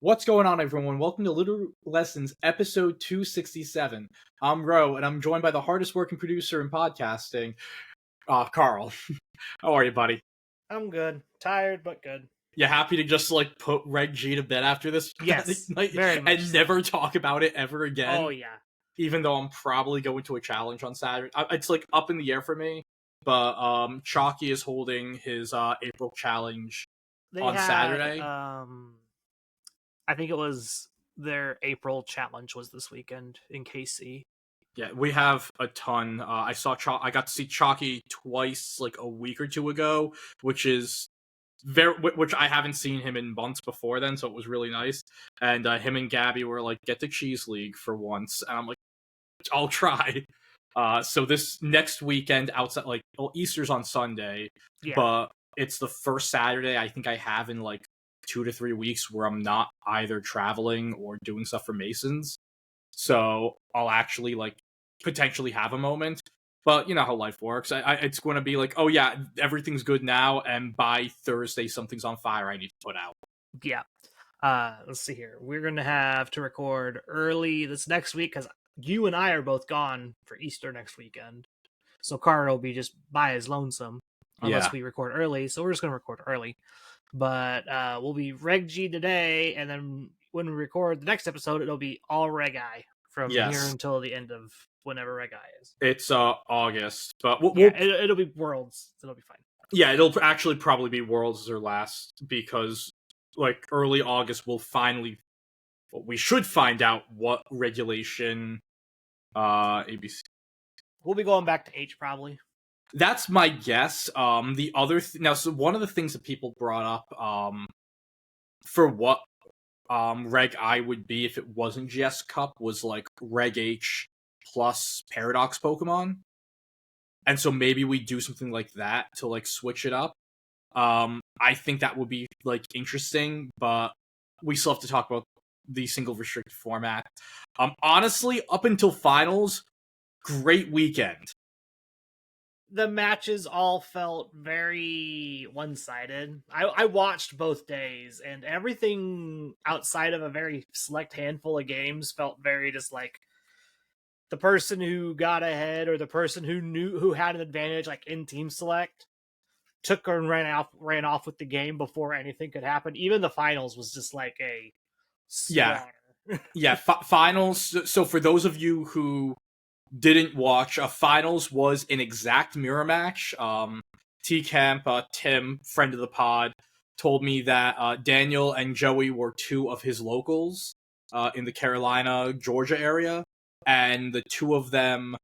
What's going on, everyone? Welcome to Littleroot Lessons, episode 267. I'm Ro, and I'm joined by the hardest working producer in podcasting, Carl. How are you, buddy? I'm good. Tired, but good. You happy to just, put Reg G to bed after this Yes, night very much and so. never talk about it ever again? Oh, yeah. Even though I'm probably going to a challenge on Saturday. It's, up in the air for me, but Chalky is holding his April challenge on Saturday. I think it was their April challenge was this weekend in KC. Yeah, we have a ton. I got to see Chalky twice, a week or two ago, which I haven't seen him in months before then, so it was really nice. And him and Gabby were like, "Get to Cheese League for once," and I'm like, "I'll try." So this next weekend, outside, Easter's on Sunday, Yeah. but it's the first Saturday I think I have in 2 to 3 weeks where I'm not either traveling or doing stuff for Masons. So I'll actually potentially have a moment, but you know how life works. It's going to be oh yeah, everything's good now, and by Thursday something's on fire I need to put out. Yeah. Let's see here. We're gonna have to record early this next week because you and I are both gone for Easter next weekend. So Carter will be just by his lonesome unless we record early. So we're just gonna record early. But we'll be Reg G today, and then when we record the next episode, it'll be all Reg I from here until the end of whenever Reg I is. It's August, but it'll be Worlds. It'll be fine. Yeah, it'll actually probably be Worlds or last because early August we should find out what regulation ABC. We'll be going back to H probably. That's my guess. The other so one of the things that people brought up for what Reg I would be if it wasn't GS Cup was Reg H plus Paradox Pokemon. And so maybe we do something like that to switch it up. I think that would be interesting, but we still have to talk about the single restricted format. Honestly, up until finals, great weekend. The matches all felt very one-sided. I watched both days, and everything outside of a very select handful of games felt very just the person who got ahead or the person who had an advantage in team select took and ran off with the game before anything could happen. Even the finals was just a slaughter. Yeah, finals. So for those of you who didn't watch, finals was an exact mirror match. T-Camp, Tim, friend of the pod, told me that Daniel and Joey were two of his locals in the Carolina, Georgia area, and the two of them,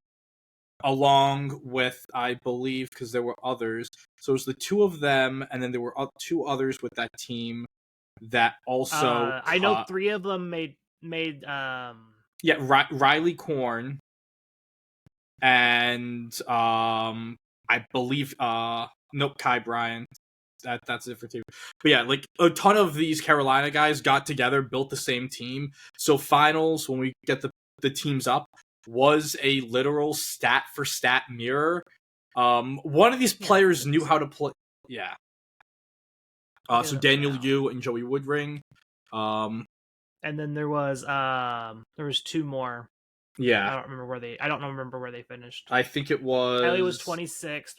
along with, I believe, because there were others, so it was the two of them, and then there were two others with that team that also... I know three of them made Riley Korn, and I believe Kai Bryant. That's it for two. But yeah, a ton of these Carolina guys got together, built the same team. So finals, when we get the teams up, was a literal stat for stat mirror. One of these players knew how to play. Yeah. So Daniel Yu and Joey Woodring. And then there was two more. Yeah, I don't remember where they finished. I think it was Riley was 26th.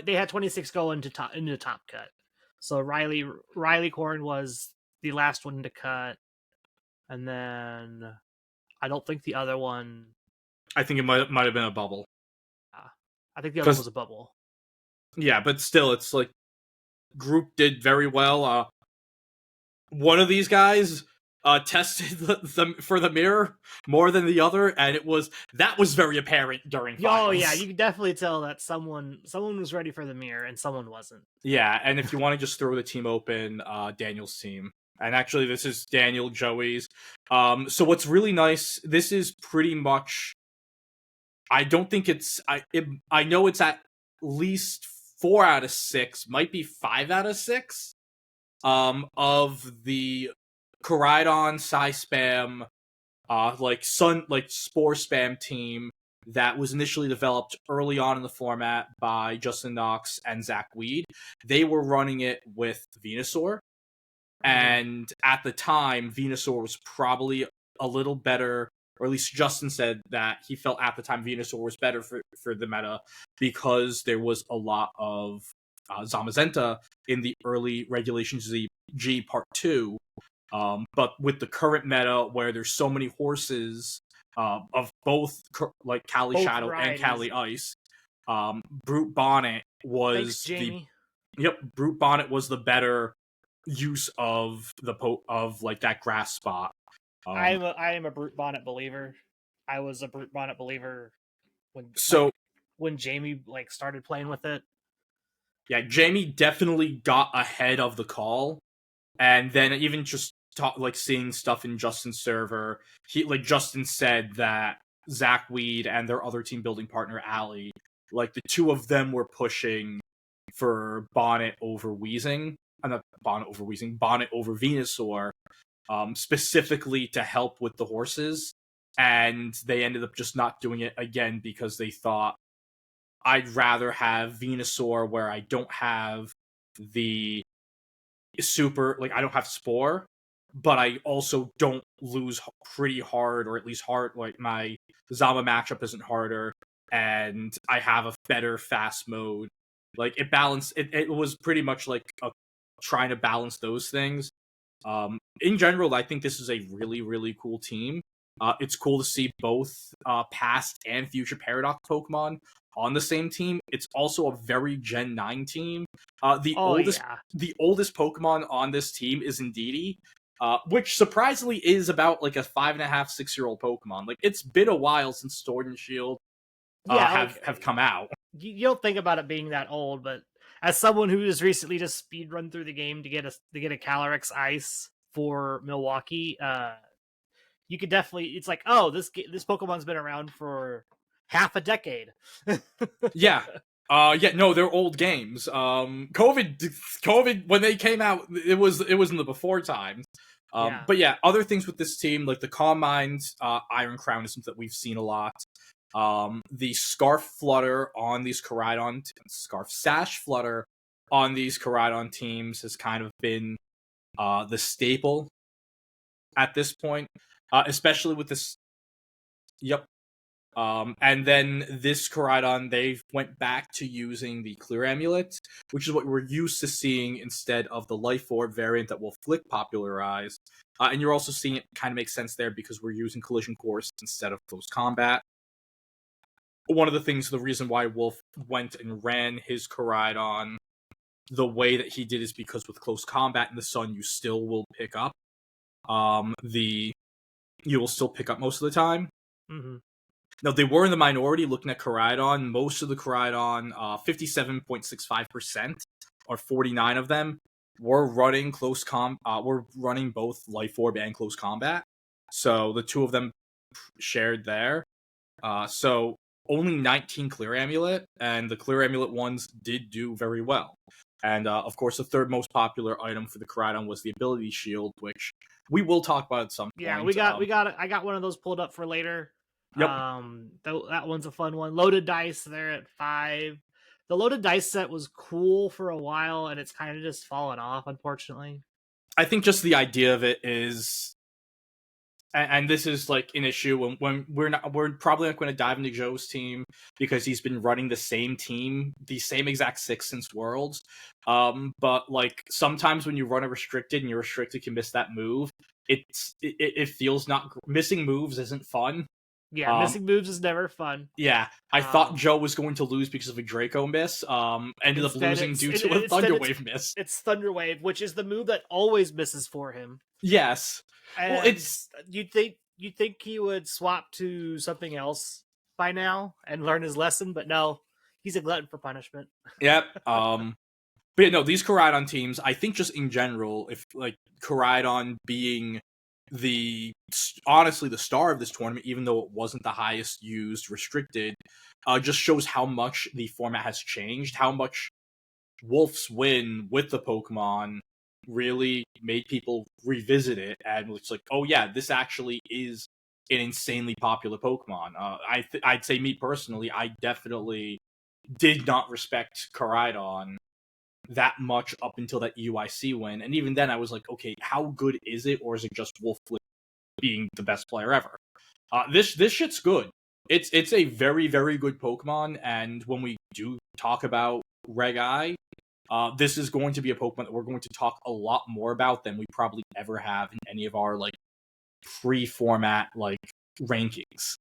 They had 26 go into top cut. So Riley Korn was the last one to cut, and then I don't think the other one. I think it might have been a bubble. I think the other one was a bubble. Yeah, but still, it's group did very well. One of these guys tested for the mirror more than the other, and that was very apparent during finals. Oh yeah, you can definitely tell that someone was ready for the mirror and someone wasn't. Yeah, and if you want to just throw the team open, Daniel's team, and actually this is Daniel, Joey's. So what's really nice, this is pretty much, I don't think I know it's at least 4 out of 6, might be 5 out of 6 of the Koraidon, Spam, Spore Spam team that was initially developed early on in the format by Justin Knox and Zach Weed. They were running it with Venusaur. And at the time, Venusaur was probably a little better, or at least Justin said that he felt at the time Venusaur was better for the meta because there was a lot of Zamazenta in the early Regulation G Part 2. But with the current meta, where there's so many horses of both like Cali Both Shadow and varieties. Cali Ice, Brute Bonnet was Thanks, Jamie. Brute Bonnet was the better use of like that grass spot. I am a Brute Bonnet believer. I was a Brute Bonnet believer when Jamie like started playing with it. Yeah, Jamie definitely got ahead of the call, and then even just seeing stuff in Justin's server, Justin said that Zach Weed and their other team building partner Allie, like the two of them were pushing for Bonnet over Weezing. Not Bonnet over Weezing, Bonnet over Venusaur, specifically to help with the horses, and they ended up just not doing it again because they thought, I'd rather have Venusaur where I don't have the super, like I don't have Spore, but I also don't lose pretty hard, or at least hard, like my Zama matchup isn't harder, and I have a better fast mode. Like it balanced, it was pretty much like trying to balance those things. In general, I think this is a really, really cool team. It's cool to see both past and future Paradox Pokemon on the same team. It's also a very Gen 9 team. The oldest Pokemon on this team is Indeedee, which surprisingly is about like a 5.5, 6-year-old Pokemon. Like it's been a while since Sword and Shield have come out. You don't think about it being that old, but as someone who has recently just speedrun through the game to get a Calyrex Ice for Milwaukee, you could definitely, it's like, oh, this Pokemon's been around for half a decade. Yeah. No, they're old games. COVID when they came out, it was in the before times. But yeah, other things with this team, like the Calm Mind, Iron Crown is something that we've seen a lot. The Scarf Flutter on these Koraidon, Scarf Sash Flutter on these Koraidon teams has kind of been the staple at this point, especially with this. Yep. And then this Koraidon, they went back to using the Clear Amulet, which is what we're used to seeing instead of the Life Orb variant that Wolfe Glick popularized. And you're also seeing it kind of make sense there because we're using Collision Course instead of Close Combat. One of the reason why Wolfe went and ran his Koraidon the way that he did is because with Close Combat in the Sun, you still will pick up. You will still pick up most of the time. Mm-hmm. Now, they were in the minority looking at Koraidon. Most of the Koraidon, 57.65%, or 49 of them, were running were running both Life Orb and Close Combat. So the two of them shared there. So only 19 Clear Amulet, and the Clear Amulet ones did do very well. And of course, the third most popular item for the Koraidon was the Ability Shield, which we will talk about at some point. Yeah, I got one of those pulled up for later. Yep. That one's a fun one. Loaded Dice, they're at 5. The Loaded Dice set was cool for a while, and it's kind of just fallen off, unfortunately. I think just the idea of it is, and this is like an issue when we're probably not going to dive into Joe's team because he's been running the same team, the same exact 6 since Worlds. But like sometimes when you run a restricted and your restricted can miss that move, it feels not, missing moves isn't fun. Yeah, missing moves is never fun. Yeah, I thought Joe was going to lose because of a Draco miss. Ended up losing due to a Thunderwave miss. It's Thunderwave, which is the move that always misses for him. Yes. And well, you'd think he would swap to something else by now and learn his lesson, but no, he's a glutton for punishment. Yep. But no, these Koraidon teams, I think just in general, if like Koraidon being honestly the star of this tournament, even though it wasn't the highest used restricted, just shows how much the format has changed, how much Wolfe's win with the Pokemon really made people revisit it, and it's like, oh yeah, this actually is an insanely popular Pokemon. I'd say me personally, I definitely did not respect Koraidon that much up until that UIC win, and even then I was like, okay, how good is it, or is it just Wolfe Glick being the best player ever? This shit's good. It's a very, very good Pokemon, and when we do talk about Reg I, this is going to be a Pokemon that we're going to talk a lot more about than we probably ever have in any of our like pre-format like rankings.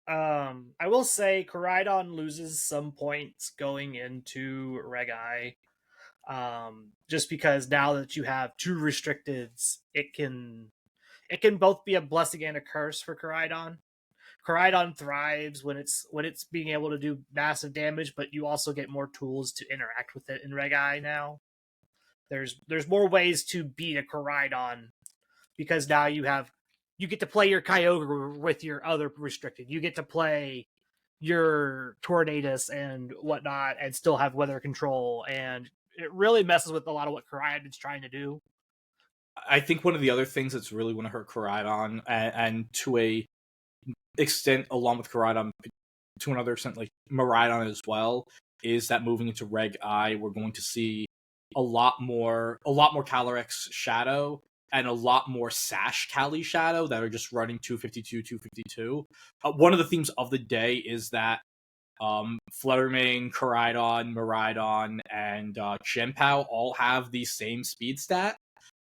I will say Koraidon loses some points going into Reg I. Just because now that you have 2 restricteds, it can both be a blessing and a curse for Koraidon. Koraidon thrives when it's being able to do massive damage, but you also get more tools to interact with it in Reg I now. There's more ways to beat a Koraidon because now you get to play your Kyogre with your other restricted. You get to play your Tornadus and whatnot and still have weather control, and it really messes with a lot of what Koraidon's trying to do. I think one of the other things that's really going to hurt Koraidon, and to a extent, along with Koraidon, to another extent, like Miraidon as well, is that moving into Reg I, we're going to see a lot more Calyrex Shadow and a lot more Sash Cali Shadow that are just running 252, 252. One of the themes of the day is that Fluttermane, Koraidon, Miraidon, and Chien-Pao all have the same speed stat.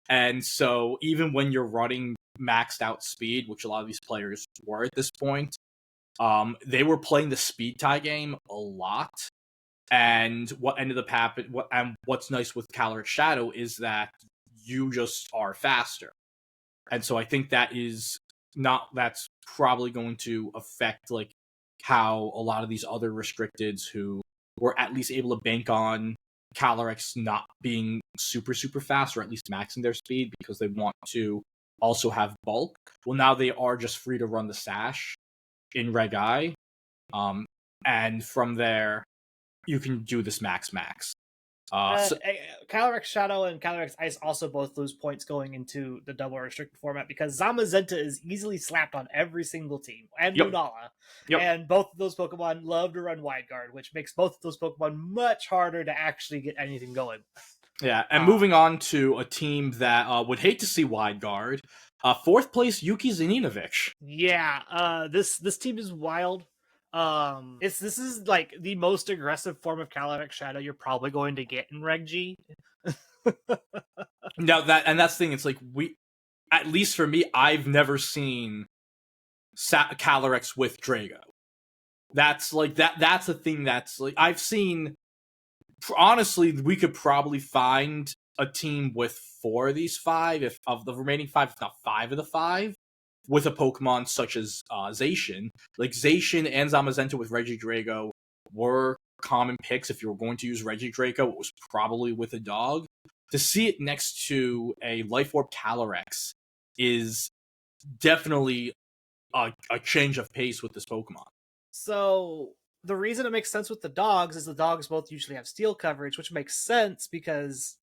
And so even when you're running maxed out speed, which a lot of these players were at this point, they were playing the speed tie game a lot. And what ended up happening, what's nice with Calyrex Shadow is that you just are faster. And so I think that's probably going to affect like how a lot of these other restricteds who were at least able to bank on Calyrex not being super, super fast, or at least maxing their speed because they want to also have bulk. Well, now they are just free to run the Sash in Reg I. And from there, you can do this max. Calyrex Shadow and Calyrex Ice also both lose points going into the double restricted format because Zamazenta is easily slapped on every single team, and Lunala. Yep. And both of those Pokemon love to run Wide Guard, which makes both of those Pokemon much harder to actually get anything going. Yeah, and moving on to a team that would hate to see Wide Guard, 4th place Yuki Zaninovich. Yeah, this team is wild. This is like the most aggressive form of Calyrex Shadow you're probably going to get in Reg G. Now that's the thing. It's like at least for me, I've never seen Calyrex with Drago. That's like that's a thing that's like I've seen. Honestly, we could probably find a team with 4 of these 5, if of the remaining 5, if not 5 of the 5. With a Pokemon such as Zacian. Like, Zacian and Zamazenta with Regidrago were common picks. If you were going to use Regidrago, it was probably with a dog. To see it next to a Life Orb Calyrex is definitely a change of pace with this Pokemon. So, the reason it makes sense with the dogs is the dogs both usually have steel coverage, which makes sense because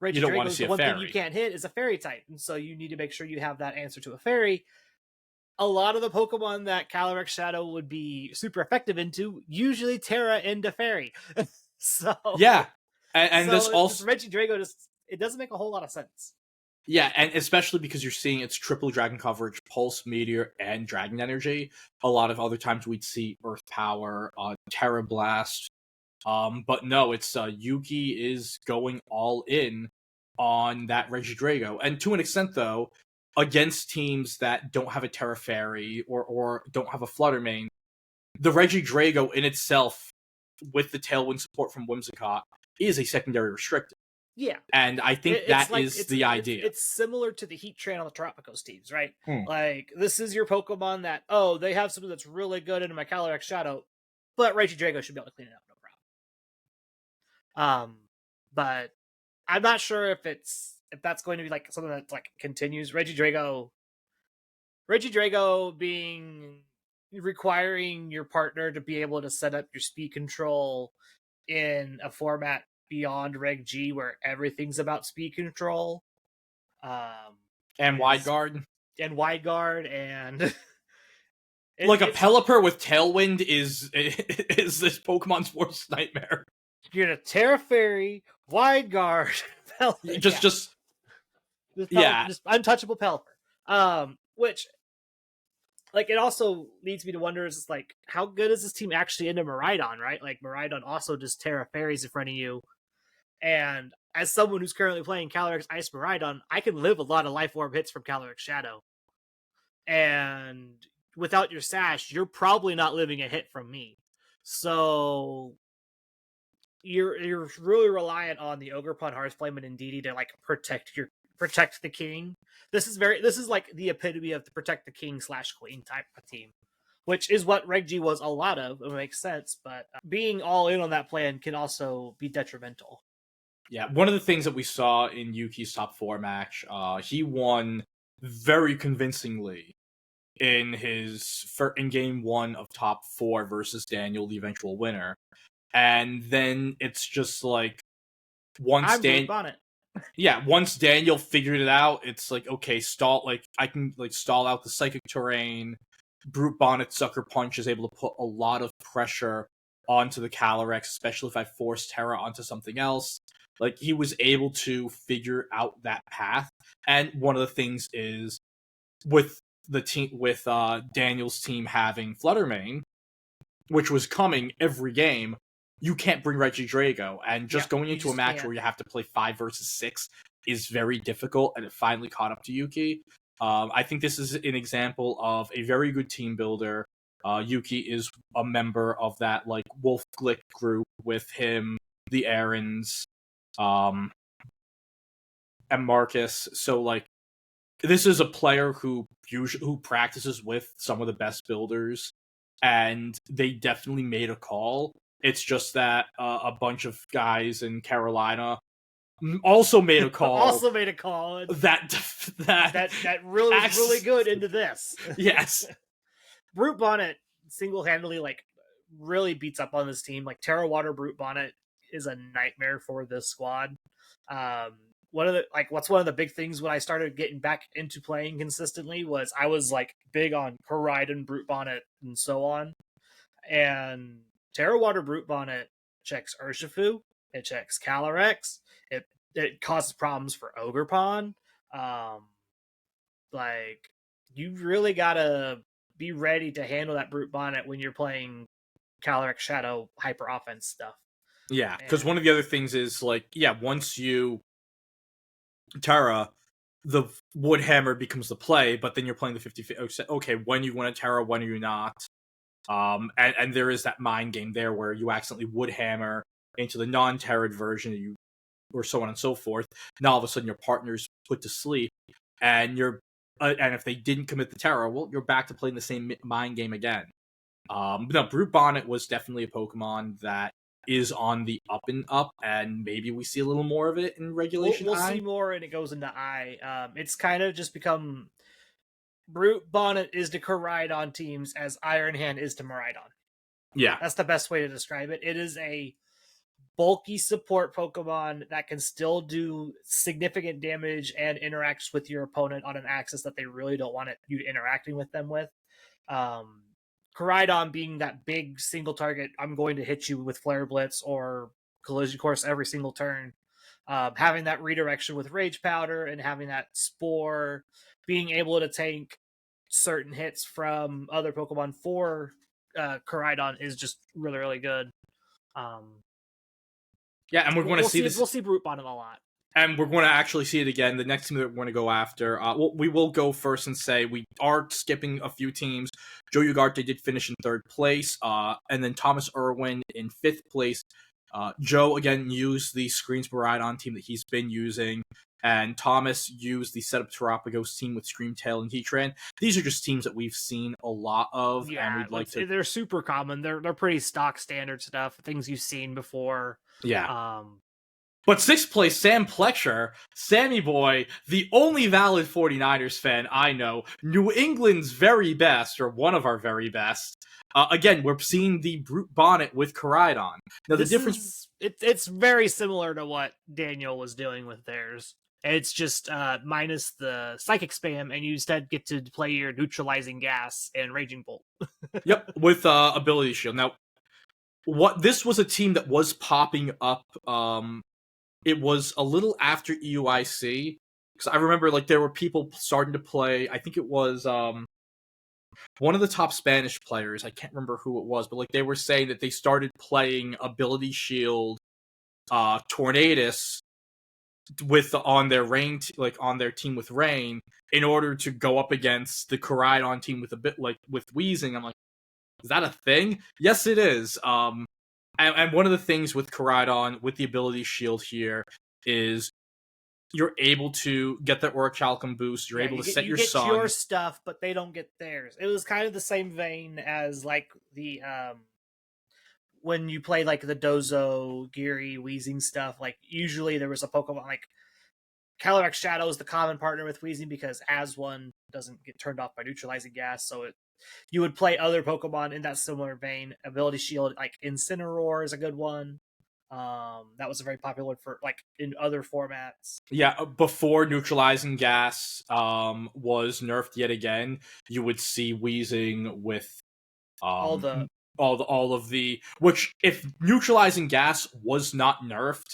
Regidrago's the one thing you can't hit is a fairy type, and so you need to make sure you have that answer to a fairy. A lot of the Pokemon that Calyrex Shadow would be super effective into usually Terra into fairy. So yeah, and so this also Regidrago it doesn't make a whole lot of sense. Yeah, and especially because you're seeing it's triple dragon coverage, pulse, meteor, and dragon energy. A lot of other times we'd see earth power, Terra Blast. But no, it's Yuki is going all in on that Regidrago. And to an extent, though, against teams that don't have a Terra Fairy or don't have a Fluttermane, the Regidrago in itself, with the Tailwind support from Whimsicott, is a secondary restricted. Yeah. And I think that is the idea. It's similar to the Heatran on the Tropicos teams, right? Like, this is your Pokemon that, they have something that's really good in my Calyrex Shadow, but Regidrago should be able to clean it up, no problem. But I'm not sure if that's going to be like something that like continues. Regidrago being requiring your partner to be able to set up your speed control in a format beyond Reg G where everything's about speed control. And Wide Guard. And like a Pelipper with Tailwind is this Pokemon's worst nightmare. You're gonna Terra Fairy Wide guard. Just yeah. Just untouchable pelipper. Which, like, it also leads me to wonder is like, how good is this team actually into Miraidon, right? Like, Miraidon also just Terra Fairies in front of you. And as someone who's currently playing Calyrex Ice Miraidon, I can live a lot of Life Orb hits from Calyrex Shadow. And without your Sash, you're probably not living a hit from me. So you're really reliant on the Ogerpon, Hearthflame, and Indeedee to like protect the king. This is like the epitome of the protect the king / queen type of team, which is what Reg G was a lot of. It makes sense, but being all in on that plan can also be detrimental. Yeah, one of the things that we saw in Yuki's top 4 match, he won very convincingly in game 1 of top 4 versus Daniel, the eventual winner. And then it's just like once Daniel figured it out, it's like, okay, I can stall out the psychic terrain. Brute Bonnet Sucker Punch is able to put a lot of pressure onto the Calyrex, especially if I force Terra onto something else. Like, he was able to figure out that path. And one of the things is with Daniel's team having Fluttermane, which was coming every game, you can't bring Regidrago. And going into a match where you have to play 5 versus 6 is very difficult, and it finally caught up to Yuki. I think this is an example of a very good team builder. Yuki is a member of that like Wolfe Glick group with him, the Aarons, and Marcus. So like, this is a player who practices with some of the best builders, and they definitely made a call. It's just that a bunch of guys in Carolina also made a call. that really was really good into this. Yes. Brute Bonnet single-handedly like really beats up on this team. Like, Terra Water Brute Bonnet is a nightmare for this squad. One of the big things when I started getting back into playing consistently was I was like big on Koraidon, Brute Bonnet, and so on. And Terra Water Brute Bonnet checks Urshifu, it checks Calyrex, it causes problems for Ogerpon. Like, you really gotta be ready to handle that Brute Bonnet when you're playing Calyrex Shadow hyper offense stuff. Yeah, because one of the other things is like, once you Terra, the Woodhammer becomes the play, but then you're playing the 50-50. Okay, when you want to Terra, when are you not? And there is that mind game there where you accidentally Woodhammer into the non-Terran version, or so on and so forth. Now all of a sudden your partner's put to sleep, and and if they didn't commit the Terra, well, you're back to playing the same mind game again. No, Brute Bonnet was definitely a Pokemon that is on the up and up, and maybe we see a little more of it in regulation. We'll see more, and it goes into I. It's kind of just become Brute Bonnet is to Koraidon teams as Iron Hand is to Miraidon. Yeah, that's the best way to describe it. It is a bulky support Pokemon that can still do significant damage and interacts with your opponent on an axis that they really don't want you interacting with them with. Koraidon being that big single target, I'm going to hit you with Flare Blitz or Collision Course every single turn. Having that redirection with Rage Powder and having that Spore, being able to tank certain hits from other Pokemon for Koraidon is just really, really good. Yeah, and we're going to see this. We'll see Brute Bonnet a lot. And we're going to actually see it again. The next team that we're going to go after, we will go first and say we are skipping a few teams. Joe Ugarte did finish in 3rd place, and then Thomas Irwin in 5th place. Joe, again, used the Screens Miraidon team that he's been using, and Thomas used the Setup Terapagos team with Screamtail and Heatran. These are just teams that we've seen a lot of, and we'd like to... They're super common. They're pretty stock standard stuff, things you've seen before. Yeah. But 6th place, Sam Pletcher, Sammy Boy, the only valid 49ers fan I know, New England's very best, or one of our very best. Again, we're seeing the Brute Bonnet with Koraidon. Now, the difference... It's very similar to what Daniel was doing with theirs. It's just minus the Psychic Spam, and you instead get to play your Neutralizing Gas and Raging Bolt. Yep, with Ability Shield. Now, this was a team that was popping up it was a little after EUIC, because I remember like there were people starting to play. I think it was one of the top Spanish players. I can't remember who it was, but like they were saying that they started playing Ability Shield, Tornadus with on their on their team with Rain in order to go up against the Koraidon team with a bit like with Weezing. I'm like, is that a thing? Yes, it is. And one of the things with Koraidon with the Ability Shield here is you're able to get the Orichalcum boost. You're able to set your sun. You get your stuff, but they don't get theirs. It was kind of the same vein as like the when you play like the Dozo, Geary, Weezing stuff. Like usually there was a Pokemon like Calyrex Shadow is the common partner with Weezing because as one doesn't get turned off by neutralizing gas, so you would play other Pokemon in that similar vein. Ability Shield, like Incineroar, is a good one. That was very popular for like in other formats. Yeah, before neutralizing gas was nerfed yet again, you would see Weezing with all of the which if neutralizing gas was not nerfed,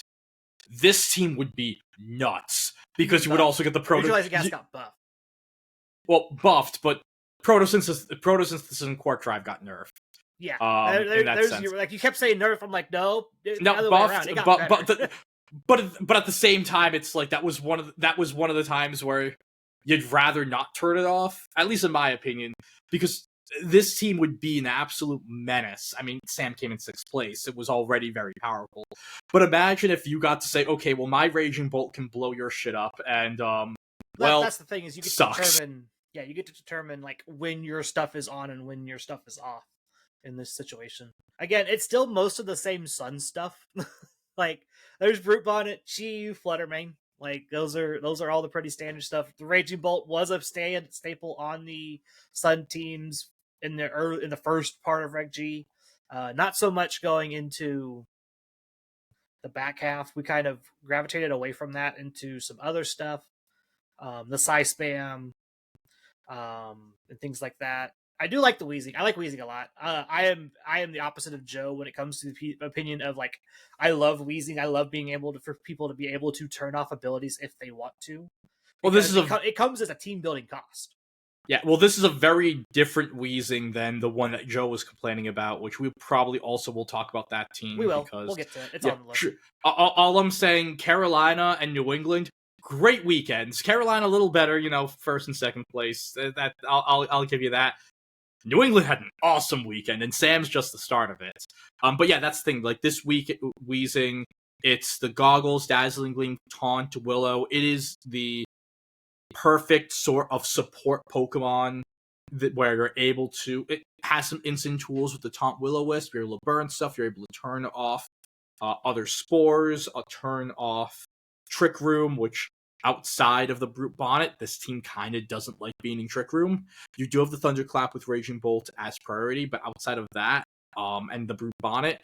this team would be nuts because you would also get the neutralizing gas got buffed. Well, buffed, but Photosynthesis and Quark Drive got nerfed. Yeah, like you kept saying nerf. I'm like, no, buffed, but at the same time, it's like that was one of the times where you'd rather not turn it off, at least in my opinion, because this team would be an absolute menace. I mean, Sam came in 6th place; it was already very powerful. But imagine if you got to say, okay, well, my Raging Bolt can blow your shit up, and that's the thing is you get to determine. Yeah, you get to determine like when your stuff is on and when your stuff is off. In this situation, again, it's still most of the same Sun stuff. Like there's Brute Bonnet, Chi, Fluttermane. Like those are all the pretty standard stuff. The Raging Bolt was a staple on the Sun teams in the first part of Reg G. Not so much going into the back half. We kind of gravitated away from that into some other stuff. The Psy Spam, and things like that. I do like the Weezing. I like Weezing a lot. I am the opposite of Joe when it comes to the opinion of like I love Weezing. I love being able to for people to be able to turn off abilities if they want to. Well, it comes as a team building cost. Yeah, well, this is a very different Weezing than the one that Joe was complaining about, which we probably also will talk about that team. We will. We'll get to it. It's on the list. Sure. All I'm saying, Carolina and New England, great weekends. Carolina a little better, 1st and 2nd place. That I'll give you that. New England had an awesome weekend, and Sam's just the start of it. But yeah, that's the thing. Like this week, Weezing, it's the Goggles, Dazzling Gleam, Taunt, Willow. It is the perfect sort of support Pokemon where you're able to. It has some instant tools with the Taunt Will-O-Wisp. You're able to burn stuff. You're able to turn off other spores. Turn off Trick Room, which. Outside of the Brute Bonnet, this team kind of doesn't like being in Trick Room. You do have the Thunderclap with Raging Bolt as priority, but outside of that, and the Brute Bonnet,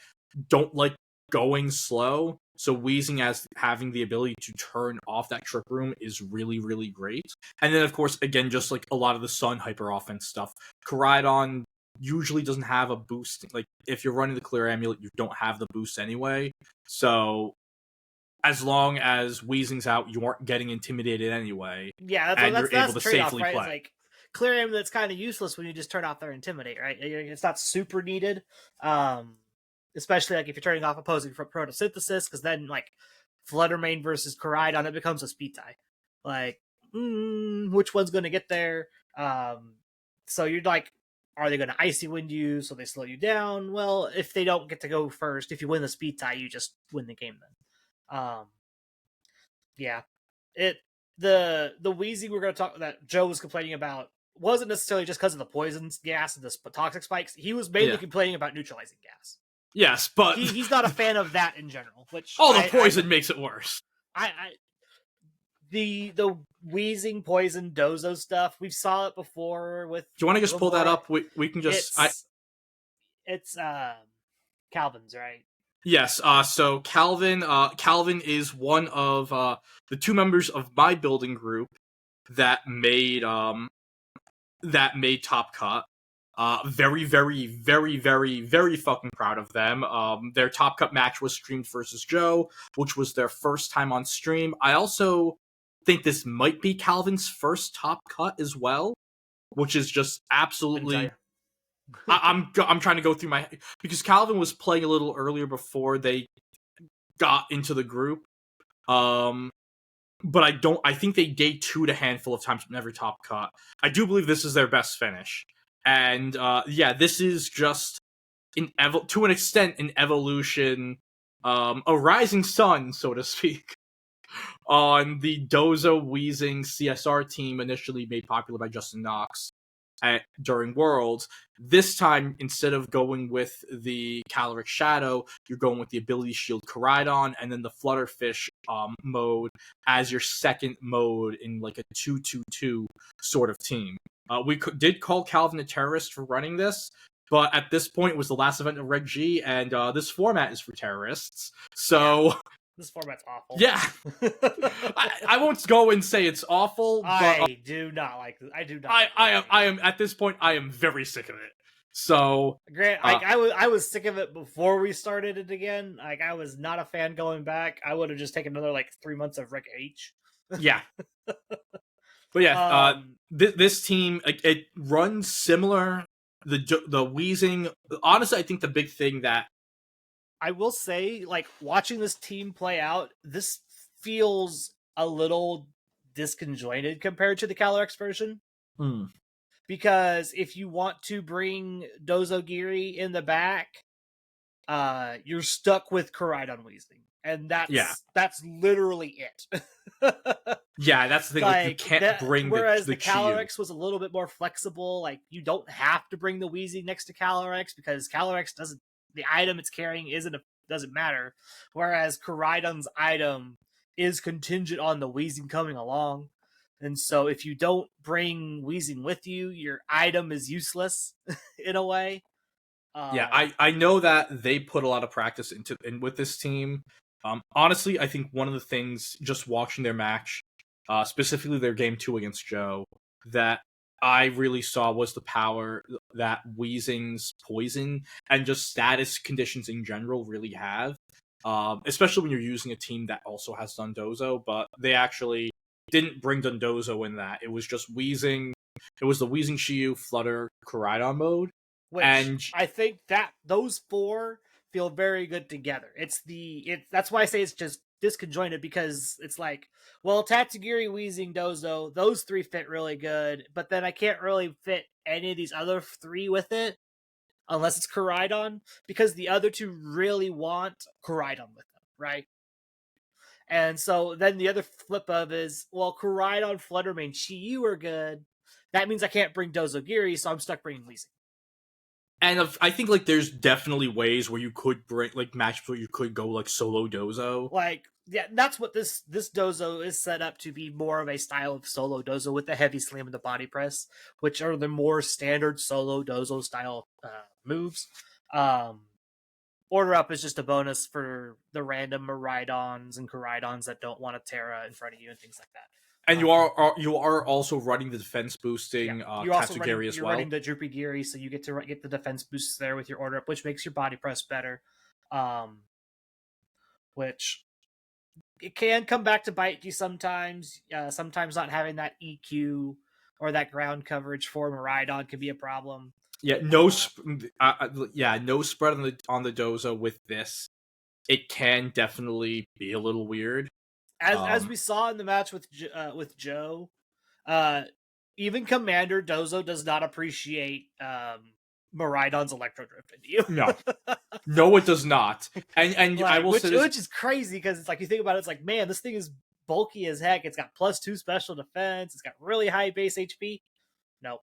don't like going slow. So Weezing as having the ability to turn off that Trick Room is really, really great. And then, of course, again, just like a lot of the Sun Hyper Offense stuff, Koraidon usually doesn't have a boost. Like, if you're running the Clear Amulet, you don't have the boost anyway. So as long as Weezing's out, you aren't getting intimidated anyway. Yeah, that's able to safely play. It's like Clear Amulet's kind of useless when you just turn off their Intimidate, right? It's not super needed, especially like if you're turning off opposing for Photosynthesis, because then like Fluttermane versus Koraidon, it becomes a speed tie. Like, which one's going to get there? So you're like, are they going to Icy Wind you so they slow you down? Well, if they don't get to go first, if you win the speed tie, you just win the game then. Yeah, the Weezing we're going to talk that Joe was complaining about wasn't necessarily just because of the poison gas and the toxic spikes. He was mainly complaining about neutralizing gas. Yes, but he's not a fan of that in general. Which the poison makes it worse. The Weezing poison Dozo stuff, we saw it before with. Do you want to just pull that up? We can just. It's Calvin's, right? Yes, so Calvin is one of the 2 members of my building group that made Top Cut. Very, very, very, very, very fucking proud of them. Their Top Cut match was streamed versus Joe, which was their first time on stream. I also think this might be Calvin's first Top Cut as well, which is just absolutely. I'm trying to go through my, because Calvin was playing a little earlier before they got into the group. But I think they day 2'd a handful of times, but never Top Cut. I do believe this is their best finish. And yeah, this is just to an extent an evolution, a rising sun, so to speak, on the Dozo Weezing CSR team initially made popular by Justin Knox during Worlds. This time, instead of going with the Caloric Shadow, you're going with the Ability Shield Koraidon, and then the Flutterfish mode as your second mode in like a 2-2-2 sort of team. We did call Calvin a terrorist for running this, but at this point it was the last event of Reg G, and this format is for terrorists. So yeah. This format's awful. Yeah. I won't go and say it's awful, but I do not like this. I do not. I am at this point I am very sick of it. So Grant, I was sick of it before we started it again. Like, I was not a fan going back. I would have just taken another like 3 months of Reg H. Yeah. But yeah, this team, it runs similar. The Weezing, honestly, I think the big thing that I will say, like, watching this team play out, this feels a little disconjointed compared to the Calyrex version. Because if you want to bring Dozogiri in the back, you're stuck with Koraidon Weezing. And that's literally it. Yeah, that's the thing. Like, you can't bring whereas the Calyrex was a little bit more flexible. Like, you don't have to bring the Weezing next to Calyrex because Calyrex doesn't. The item it's carrying doesn't matter. Whereas Koraidon's item is contingent on the Weezing coming along. And so if you don't bring Weezing with you, your item is useless in a way. Yeah, I know that they put a lot of practice in with this team. Honestly, I think one of the things, just watching their match, specifically their game 2 against Joe, that I really saw was the power that Weezing's poison and just status conditions in general really have. Especially when you're using a team that also has Dondozo, but they actually didn't bring Dondozo in that. It was just Weezing. It was the Weezing Shiyu Flutter Koraidon mode. Which I think that those 4 feel very good together. That's why I say it's just disconjointed, because it's like, well, Tatsugiri, Weezing, Dozo, those 3 fit really good, but then I can't really fit any of these other 3 with it unless it's Koraidon, because the other 2 really want Koraidon with them, right? And so then the other flip of is, well, Koraidon, Fluttermane, Shiyu are good. That means I can't bring Dozogiri, so I'm stuck bringing Weezing. And I think, like, there's definitely ways where you could bring, like, matchups where you could go, like, solo Dozo. Like, yeah, that's what this Dozo is set up to be, more of a style of solo Dozo with the heavy slam and the body press, which are the more standard solo Dozo style moves. Order Up is just a bonus for the random Miraidons and Koraidons that don't want a Terra in front of you and things like that. And you are also running the defense boosting Tatsugiri as well. You're running the Droopy Giri, so you get to get the defense boosts there with your Order Up, which makes your body press better. Which it can come back to bite you sometimes. Sometimes not having that EQ or that ground coverage for Miraidon can be a problem. Yeah, no spread on the Dozo with this. It can definitely be a little weird. As we saw in the match with Joe, even Commander Dozo does not appreciate Miraidon's Electro Drift into you. No, it does not. And like, I will say this, which is crazy, because it's like, you think about it, it's like, man, this thing is bulky as heck. It's got +2 special defense. It's got really high base HP. Nope.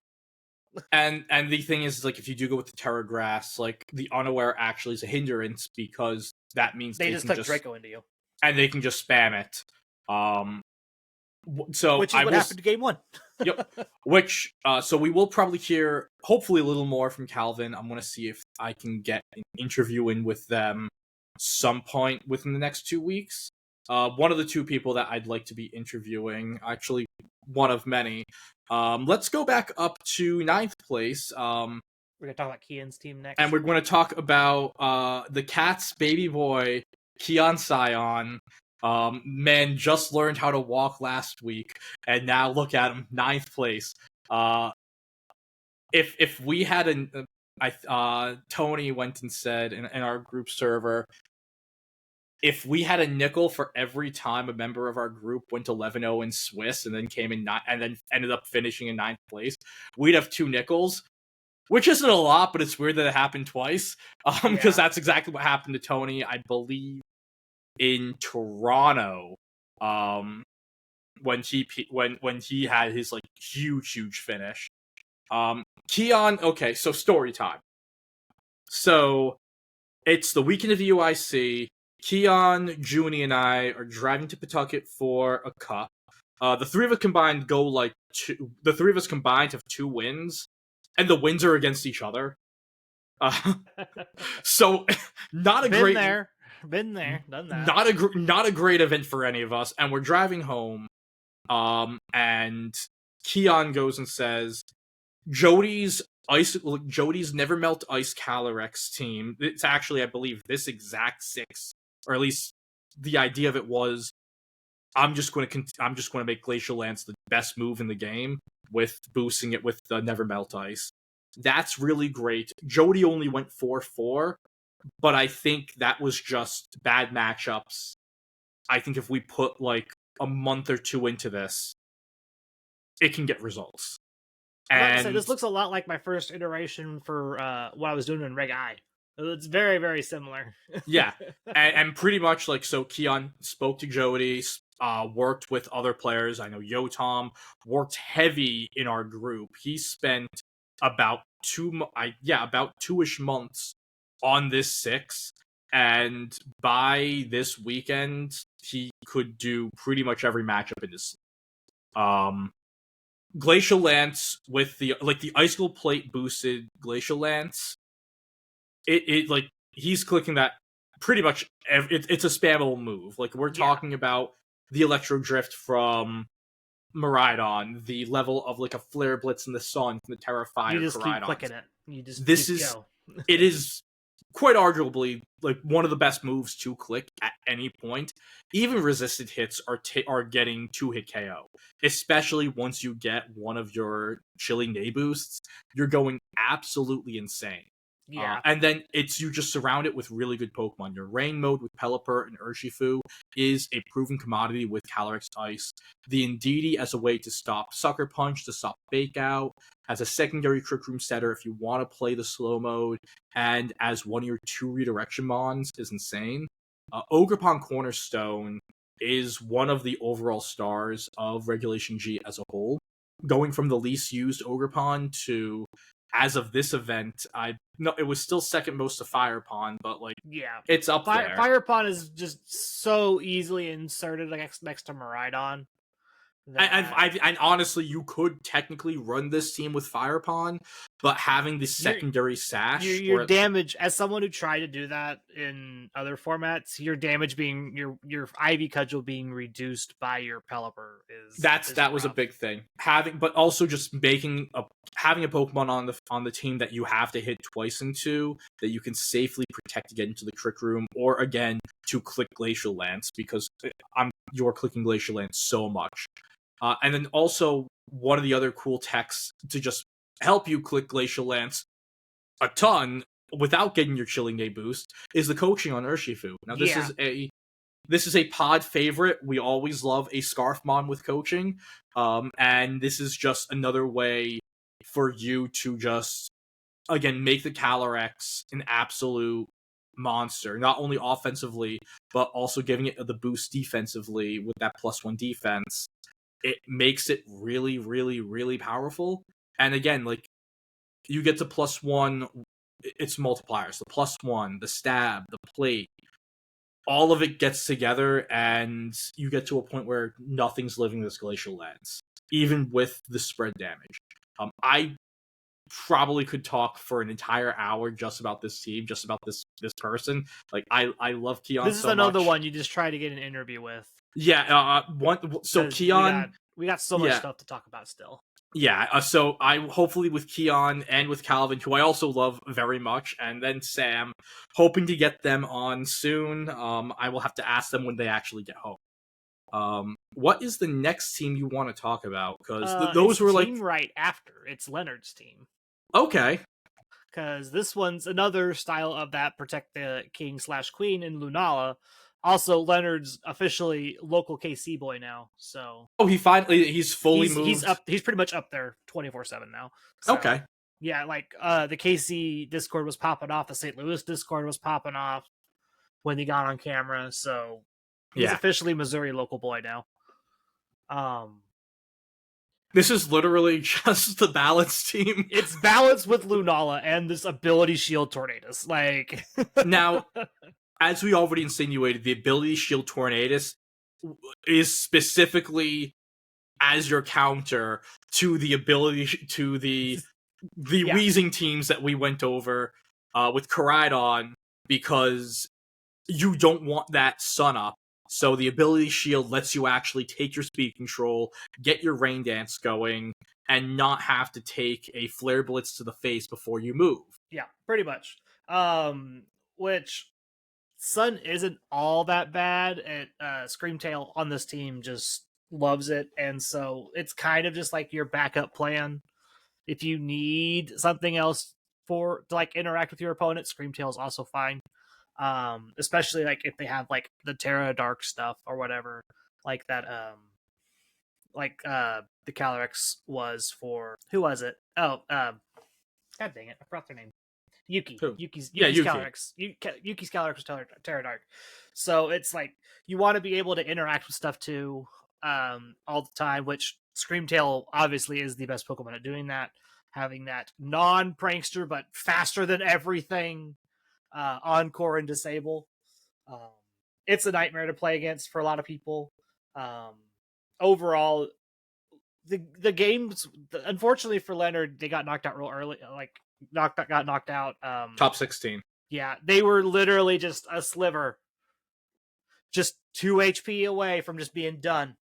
And the thing is, like, if you do go with the Terra Grass, like, the Unaware actually is a hindrance, because that means they just click Draco into you. And they can just spam it. So which is what happened to game 1. Yep. Which so we will probably hear hopefully a little more from Calvin. I'm gonna see if I can get an interview in with them some point within the next 2 weeks. One of the 2 people that I'd like to be interviewing, actually one of many. Let's go back up to 9th place. We're gonna talk about Kian's team next. And we're going to talk about the Cats baby boy, Kian Sion. Man just learned how to walk last week, and now look at him, 9th place. If we had Tony went and said in our group server, if we had a nickel for every time a member of our group went 11-0 in Swiss and then came in and then ended up finishing in 9th place, we'd have 2 nickels, which isn't a lot, but it's weird that it happened twice. Because that's exactly what happened to Tony, I believe, in Toronto. When he had his like huge finish. Kian, okay, so story time. So it's the weekend of the UIC. Kian, Junie, and I are driving to Pawtucket for a cup. The three of us combined have 2 wins, and the wins are against each other. So not a great been there, done that. Not a great event for any of us. And we're driving home, and Kian goes and says, Jody's Never Melt Ice Calyrex team. It's actually, I believe, this exact 6, or at least the idea of it was, I'm just going to make Glacial Lance the best move in the game with boosting it with the Never Melt Ice. That's really great. Jody only went 4-4, but I think that was just bad matchups. I think if we put like a month or 2 into this, it can get results. And this looks a lot like my first iteration for what I was doing in Reg I. It's very, very similar. Yeah, and pretty much like, so Kian spoke to Jody, worked with other players. I know Yotam worked heavy in our group. He spent about 2-ish months on this 6, and by this weekend he could do pretty much every matchup in this. Glacial Lance with the Icicle Plate boosted Glacial Lance. It like, he's clicking that pretty much. It's a spammable move. Like, we're talking about the Electro Drift from Koraidon, the level of like a Flare Blitz in the Sun from the Terrafire. You just Koraidon. Keep clicking it. You just go. It is quite arguably like one of the best moves to click at any point. Even resisted hits are getting 2-hit KO, especially once you get one of your Chilling Day boosts. You're going absolutely insane. Yeah. And then you just surround it with really good Pokemon. Your Rain mode with Pelipper and Urshifu is a proven commodity with Calyrex Ice. The Indeedee as a way to stop Sucker Punch, to stop Fake Out, as a secondary Trick Room setter if you want to play the slow mode, and as one of your 2 redirection mons is insane. Ogerpon Cornerstone is one of the overall stars of Regulation G as a whole. Going from the least used Ogerpon to, as of this event, it was still second most to Firepon, but like, it's up there. Firepon is just so easily inserted next to Miraidon. And honestly, you could technically run this team with Firepon, but having the secondary sash, your damage, as someone who tried to do that in other formats, your damage being your Ivy Cudgel being reduced by your Pelipper that was a big thing. But also just having a Pokemon on the team that you have to hit twice into, that you can safely protect to get into the Trick Room, or again to click Glacial Lance, because you're clicking Glacial Lance so much. And then also, one of the other cool techs to just help you click Glacial Lance a ton without getting your Chilling Day boost is the coaching on Urshifu. Now, this is a pod favorite. We always love a Scarfmon with coaching, and this is just another way for you to just, again, make the Calyrex an absolute monster, not only offensively, but also giving it the boost defensively with that +1 defense. It makes it really, really, really powerful. And again, like, you get to +1, it's multipliers. The +1, the stab, the plate, all of it gets together, and you get to a point where nothing's living this Glacial Lance, even with the spread damage. I probably could talk for an entire hour just about this team, just about this person. Like, I love Kian so much. This is another one you just try to get an interview with. Yeah, Kian, we got so much stuff to talk about still. Yeah, so I hopefully with Keon and with Calvin, who I also love very much, and then Sam, hoping to get them on soon. I will have to ask them when they actually get home. What is the next team you want to talk about? Because those It's were like, team right after. It's Leonard's team. okay, Because this one's another style of that protect the king/queen in Lunala. Also, Leonard's officially local KC boy now, so oh, he's fully moved. he's up. He's pretty much up there 24/7 now. So, Okay, yeah, like the KC Discord was popping off, the St. Louis Discord was popping off when he got on camera. So he's officially Missouri local boy now. This is literally just the balance team. It's balanced with Lunala and this ability shield Tornadus. Like now, as we already insinuated, the ability shield Tornadus is specifically as your counter to the ability to the wheezing teams that we went over with Koraidon, because you don't want that sun up. So the ability shield lets you actually take your speed control, get your rain dance going, and not have to take a flare blitz to the face before you move. Yeah, pretty much. Which Sun isn't all that bad at Screamtail on this team just loves it, and so it's kind of just like your backup plan. If you need something else to like interact with your opponent, Screamtail is also fine. Especially like if they have like the Terra Dark stuff or whatever, like that the Calyrex was for, who was it? Oh, god dang it, I forgot their name. Yuki. Who? Yuki's Yuki. Calyrex. Yuki's Calyrex was Terra Dark. So it's like you want to be able to interact with stuff too, all the time, which Screamtail obviously is the best Pokemon at doing that. Having that non-prankster but faster than everything Encore and Disable. It's a nightmare to play against for a lot of people. Overall, the games, unfortunately for Leonard, they got knocked out real early. Like got knocked out. Top 16. Yeah, they were literally just a sliver, just 2 HP away from just being done.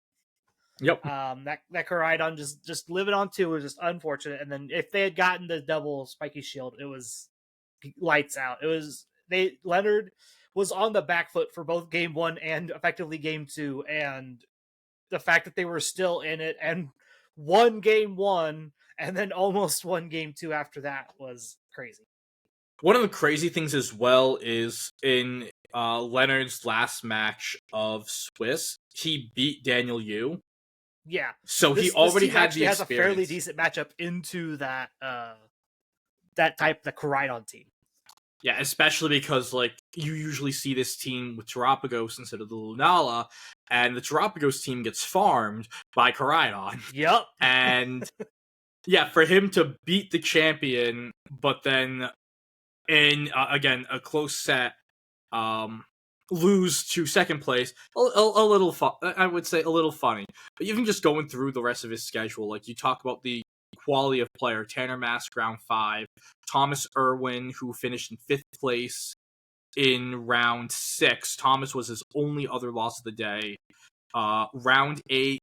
Yep. That Koraidon just living on 2 was just unfortunate. And then if they had gotten the double spiky shield, it was lights out. It was Leonard was on the back foot for both game 1 and effectively game 2, and the fact that they were still in it and won game 1 and then almost won game 2 after that was crazy. One of the crazy things as well is in Leonard's last match of Swiss, he beat Daniel Yu. Yeah. So he already had the experience. Has a fairly decent matchup into that the Koraidon team. Yeah, especially because like you usually see this team with Terapagos instead of the Lunala, and the Terapagos team gets farmed by Koraidon. Yep. And yeah, for him to beat the champion, but then in again a close set, lose to second place, a little fun. I would say a little funny. But even just going through the rest of his schedule, like you talk about the quality of player, Tanner Mask round 5, Thomas Irwin, who finished in 5th place in round 6. Thomas was his only other loss of the day. Round 8,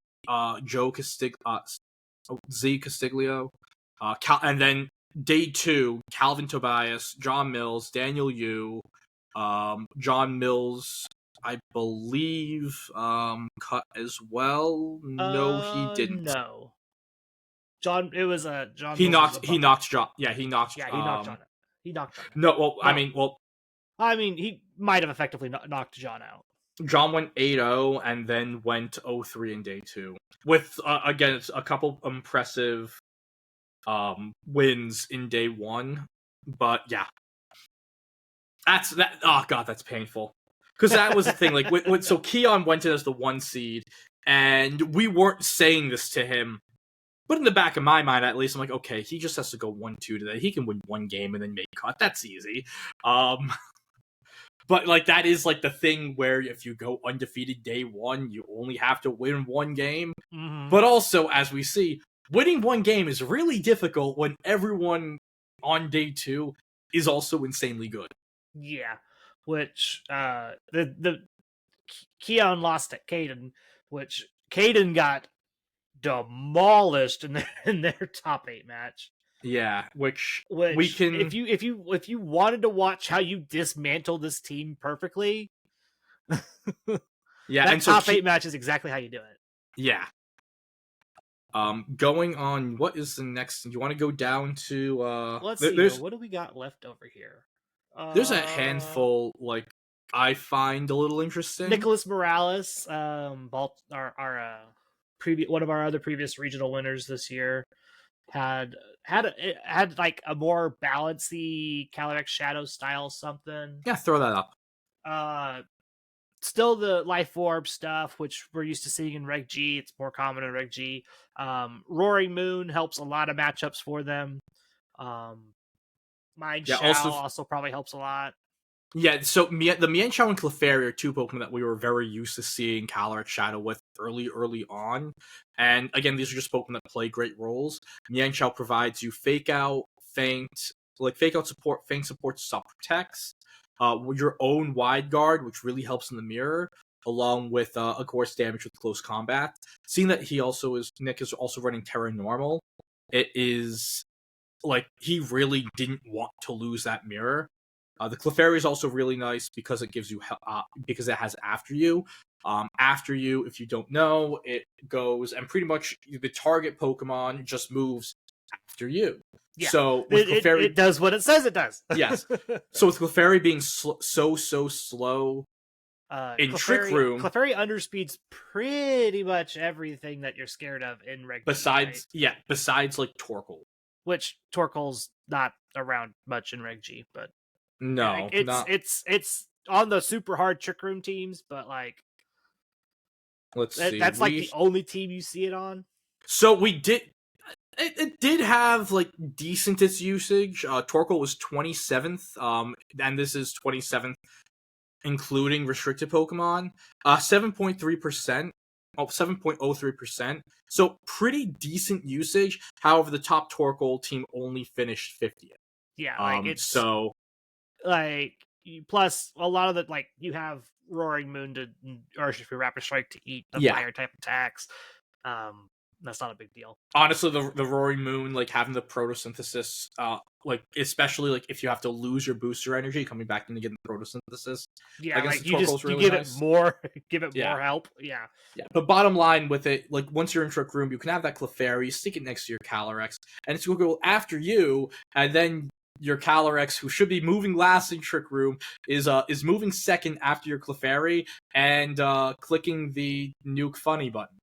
Z Castiglio, and then day 2, Calvin Tobias, John Mills, Daniel Yu, John Mills, I believe, cut as well. No, he didn't. No. John, it was a John. He knocked John. Yeah, he knocked. Yeah, he knocked John. He knocked John. No, well, no. I mean, he might have effectively knocked John out. John went 8-0 and then went 0-3 in day 2 with again a couple impressive wins in day 1. But yeah, that's that. Oh god, that's painful. Because that was the thing. Like, so Keon went in as the 1 seed, and we weren't saying this to him. But in the back of my mind, at least, I'm like, okay, he just has to go 1-2 today. He can win 1 game and then make cut. That's easy. But, like, that is, like, the thing where if you go undefeated day 1, you only have to win 1 game. Mm-hmm. But also, as we see, winning 1 game is really difficult when everyone on day 2 is also insanely good. Yeah. Which, the Keon lost at Caden, which Caden got demolished in their top 8 match. Yeah, which Which we can. if you wanted to watch how you dismantle this team perfectly, Yeah, that and so top 8 match is exactly how you do it. Yeah. Going on, what is the next? You want to go down to? Let's see. There's What do we got left over here? a handful like I find a little interesting. Nicholas Morales, our previous one of our other previous regional winners this year, had like a more balancy Calyrex Shadow style something. Yeah, throw that up. Still the Life Orb stuff, which we're used to seeing in Reg G. It's more common in Reg G. Roaring Moon helps a lot of matchups for them. Mind Shao also probably helps a lot. Yeah, so the Mienshao and Clefairy are two Pokemon that we were very used to seeing Calyrex Shadow with early on. And again, these are just Pokemon that play great roles. Mienshao provides you Fake Out, Feint support, Feint support, Self Protects. Your own Wide Guard, which really helps in the mirror, along with of course damage with close combat. Seeing that Nick is also running Terra Normal, it is like he really didn't want to lose that mirror. The Clefairy is also really nice because it gives you because it has After You. After You, if you don't know, it goes and pretty much the target Pokemon just moves after you. Yeah. So with Clefairy, it does what it says it does. Yes. So with Clefairy being so slow in Trick Room, Clefairy underspeeds pretty much everything that you're scared of in Reg G, besides like Torkoal, which Torkoal's not around much in Reg G, but no, it's on the super hard Trick Room teams, but like let's see, that's like the only team you see it on. So we did. It did have like decent its usage. Torkoal was 27th, and this is 27th, including restricted Pokemon. 7.3%, 7.03%. So pretty decent usage. However, the top Torkoal team only finished 50th. Yeah, like it's so like plus a lot of the like you have Roaring Moon to or Rapid Strike to eat the fire type attacks. That's not a big deal. Honestly, the Roaring Moon, like having the photosynthesis, like especially like if you have to lose your booster energy, coming back in to get the photosynthesis. Yeah, like you give it more, more help. Yeah. But bottom line with it, like once you're in Trick Room, you can have that Clefairy, stick it next to your Calyrex, and it's going to go after you, and then your Calyrex, who should be moving last in Trick Room, is moving second after your Clefairy and clicking the nuke funny button.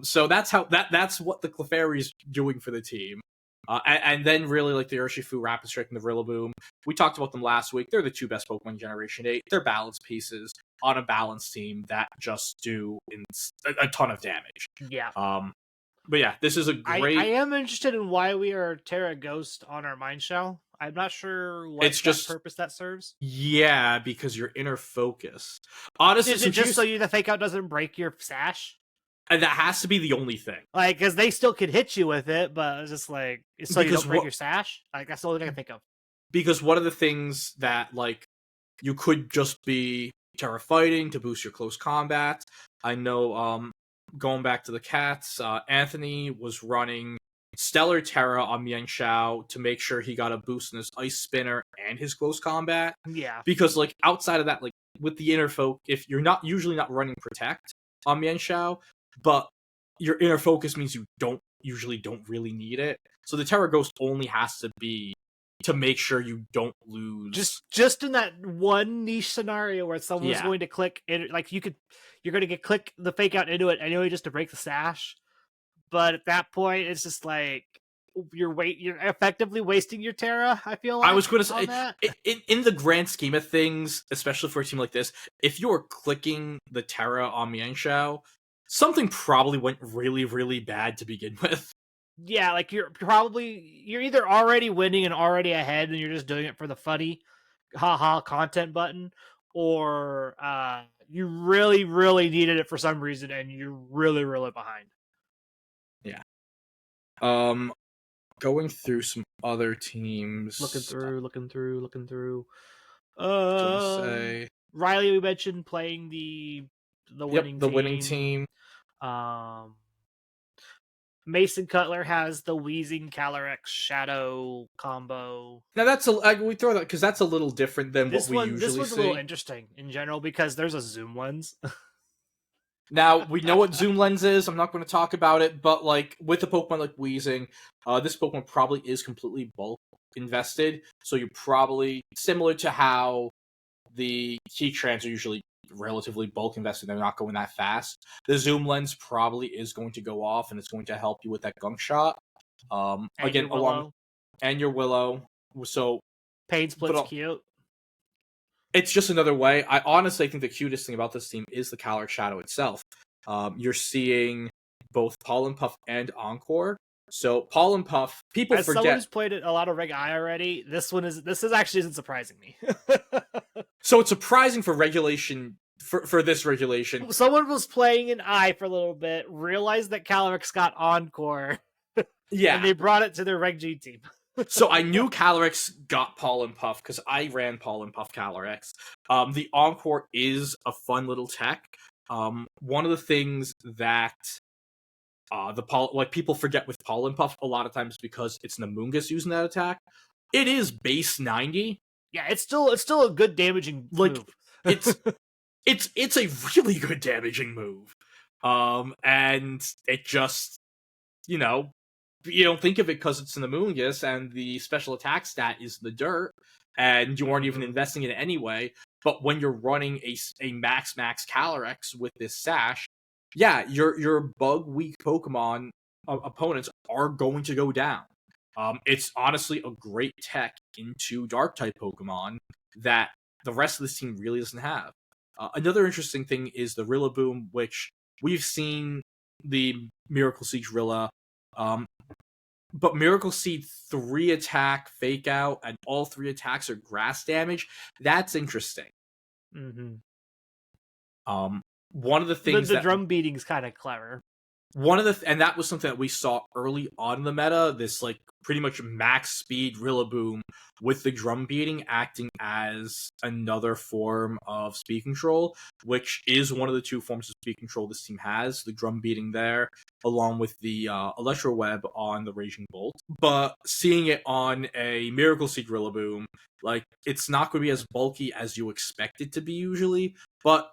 So that's what the Clefairy is doing for the team. And then really like the Urshifu, Rapid Strike, and the Rillaboom. We talked about them last week. They're the two best Pokemon Generation 8. They're balance pieces on a balanced team that just do a ton of damage. Yeah. But yeah, this is a great... I am interested in why we are Terra Ghost on our Mind Shell. I'm not sure what purpose that serves. Yeah, because your inner focus. Honestly, is it just so the Fake Out doesn't break your sash? And that has to be the only thing. Like, because they still could hit you with it, but it's just like, so you don't break your sash? Like, that's the only thing I can think of. Because one of the things that, like, you could just be Terra Fighting to boost your close combat. I know, going back to the cats, Anthony was running Stellar Terra on Mienshao to make sure he got a boost in his Ice Spinner and his close combat. Yeah. Because, like, outside of that, like, with the inner folk, if you're usually not running Protect on Mienshao, but your inner focus means you don't really need it. So the Terra Ghost only has to be to make sure you don't lose. Just in that one niche scenario where someone's going to click it, like you're going to click the Fake Out into it anyway just to break the sash. But at that point, it's just like you're effectively wasting your Terra. I feel like I was going to say in the grand scheme of things, especially for a team like this, if you're clicking the Terra on Mienshao, something probably went really, really bad to begin with. Yeah, like you're either already winning and already ahead and you're just doing it for the funny haha content button, or you really, really needed it for some reason and you're really, really behind. Yeah. Going through some other teams. Looking through. Riley, we mentioned playing the winning team. winning team. Mason Cutler has the Wheezing Calyrex Shadow combo. Now we throw that because that's a little different than what we usually This one's see. a little interesting in general because there's a Zoom lens. Now, we know what Zoom Lens is. I'm not going to talk about it, but like with a Pokemon like Weezing, this Pokemon probably is completely bulk invested. So you're probably similar to how the Heatrans are usually relatively bulk invested. They're not going that fast. The Zoom Lens probably is going to go off, and it's going to help you with that Gunk Shot. And Again, and your Willow. So Pain Split's cute. It's just another way. I honestly think the cutest thing about this team is the Calyrex Shadow itself. You're seeing both Pollen Puff and Encore. So Pollen Puff, people forget. As someone who's played a lot of Reg I already, this actually isn't surprising me. So it's surprising for regulation for this regulation. Someone was playing an I for a little bit, realized that Calyrex got Encore. Yeah, and they brought it to their Reg G team. So I knew Calyrex got Pollen Puff because I ran Pollen Puff Calyrex. The Encore is a fun little tech. One of the things that people forget with Pollen Puff a lot of times because it's Namungus using that attack. It is base 90. Yeah, it's still a good damaging move. it's a really good damaging move. And it just, you don't think of it because it's in the Moongus and the special attack stat is the dirt, and you aren't even investing in it anyway. But when you're running a max Calyrex with this Sash, yeah, your bug weak Pokemon opponents are going to go down. It's honestly a great tech into Dark type Pokemon that the rest of this team really doesn't have. Another interesting thing is the Rillaboom, which we've seen the Miracle Siege Rilla. But Miracle Seed 3 attack, Fake Out, and all 3 attacks are grass damage. That's interesting. Mm-hmm. One of the things the drum beating's kind of clever. And that was something that we saw early on in the meta. This like pretty much max speed Rillaboom with the drum beating acting as another form of speed control, which is one of the 2 forms of speed control this team has. The drum beating there, along with the Electro Web on the Raging Bolt. But seeing it on a Miracle Seed Rillaboom, like it's not going to be as bulky as you expect it to be usually, but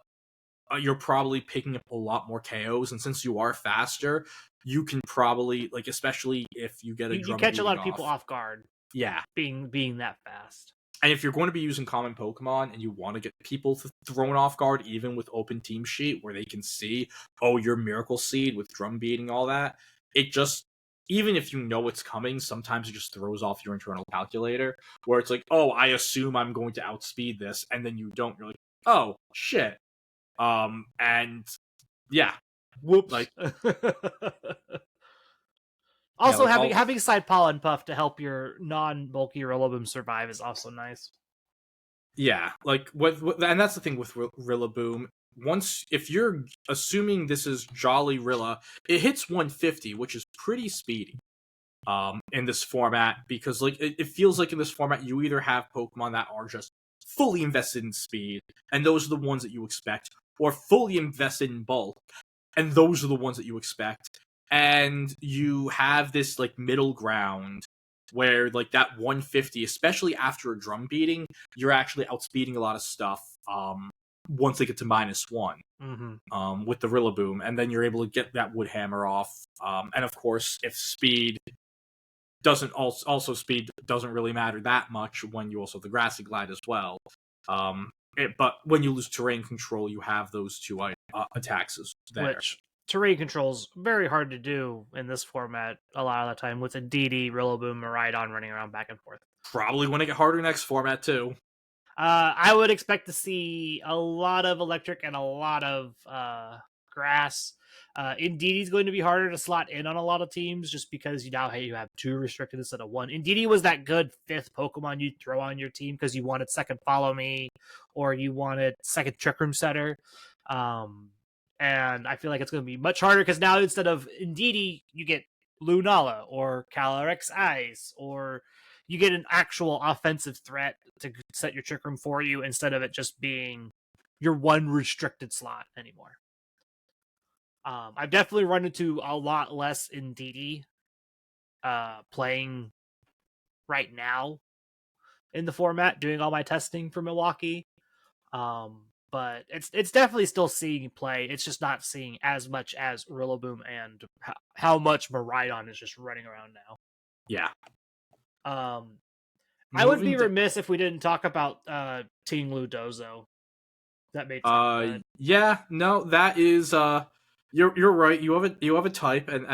you're probably picking up a lot more KOs, and since you are faster, you can probably, like, especially if you get a drum, you catch a lot of people off guard. Yeah, being that fast. And if you're going to be using common Pokemon and you want to get people thrown off guard, even with open team sheet where they can see, oh, your Miracle Seed with drum beating, all that, it just, even if you know it's coming, sometimes it just throws off your internal calculator, where it's like, oh, I assume I'm going to outspeed this, and then you don't. You're like, oh, shit. And yeah, whoops. Like, also, having side Pollen Puff to help your non-bulky Rillaboom survive is also nice. Yeah, like and that's the thing with Rillaboom. If you're assuming this is Jolly Rilla, it hits 150, which is pretty speedy. In this format, because like it feels like in this format you either have Pokemon that are just fully invested in speed, and those are the ones that you expect, or fully invested in bulk, and those are the ones that you expect. And you have this like middle ground where like that 150, especially after a drum beating, you're actually outspeeding a lot of stuff once they get to -1 with the Rillaboom, and then you're able to get that Wood Hammer off. And of course, if speed doesn't speed doesn't really matter that much when you also have the Grassy Glide as well. But when you lose terrain control, you have those 2 attacks there. Which terrain control's very hard to do in this format a lot of the time with a DD, Rillaboom, Koraidon running around back and forth. Probably going to get harder next format too. I would expect to see a lot of electric and a lot of grass. Indeedee is going to be harder to slot in on a lot of teams just because you have 2 restricted instead of 1. Indeedee was that good 5th Pokemon you'd throw on your team because you wanted second Follow Me or you wanted second Trick Room Setter. And I feel like it's going to be much harder because now instead of Indeedee, you get Lunala or Calyrex Eyes, or you get an actual offensive threat to set your Trick Room for you instead of it just being your 1 restricted slot anymore. I've definitely run into a lot less Indeedee playing right now in the format, doing all my testing for Milwaukee. But it's definitely still seeing play. It's just not seeing as much as Rillaboom and how much Koraidon is just running around now. Yeah. I would be remiss if we didn't talk about Tinglu Dozo. That made sense. Yeah, no, that is you're right. You have a type and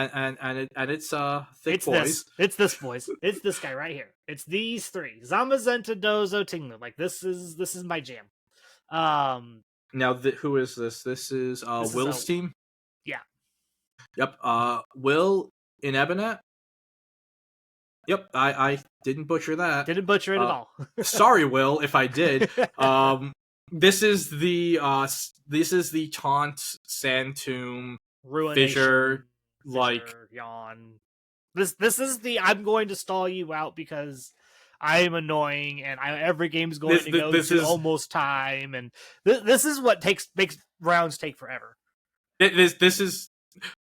it's thick it's boys. It's this boys. It's this guy right here. It's these three. Zamazenta, Dozo, Tinglu. Like this is my jam. Now who is this? This is Will's team. Yeah. Yep. Will in Ebonet. Yep. I didn't butcher that. Didn't butcher it at all. Sorry, Will, if I did. This is the taunt Sand Tomb Fissure like yawn. This is the I'm going to stall you out because I am annoying and every game's going to go to almost time, and this is what makes rounds take forever. This is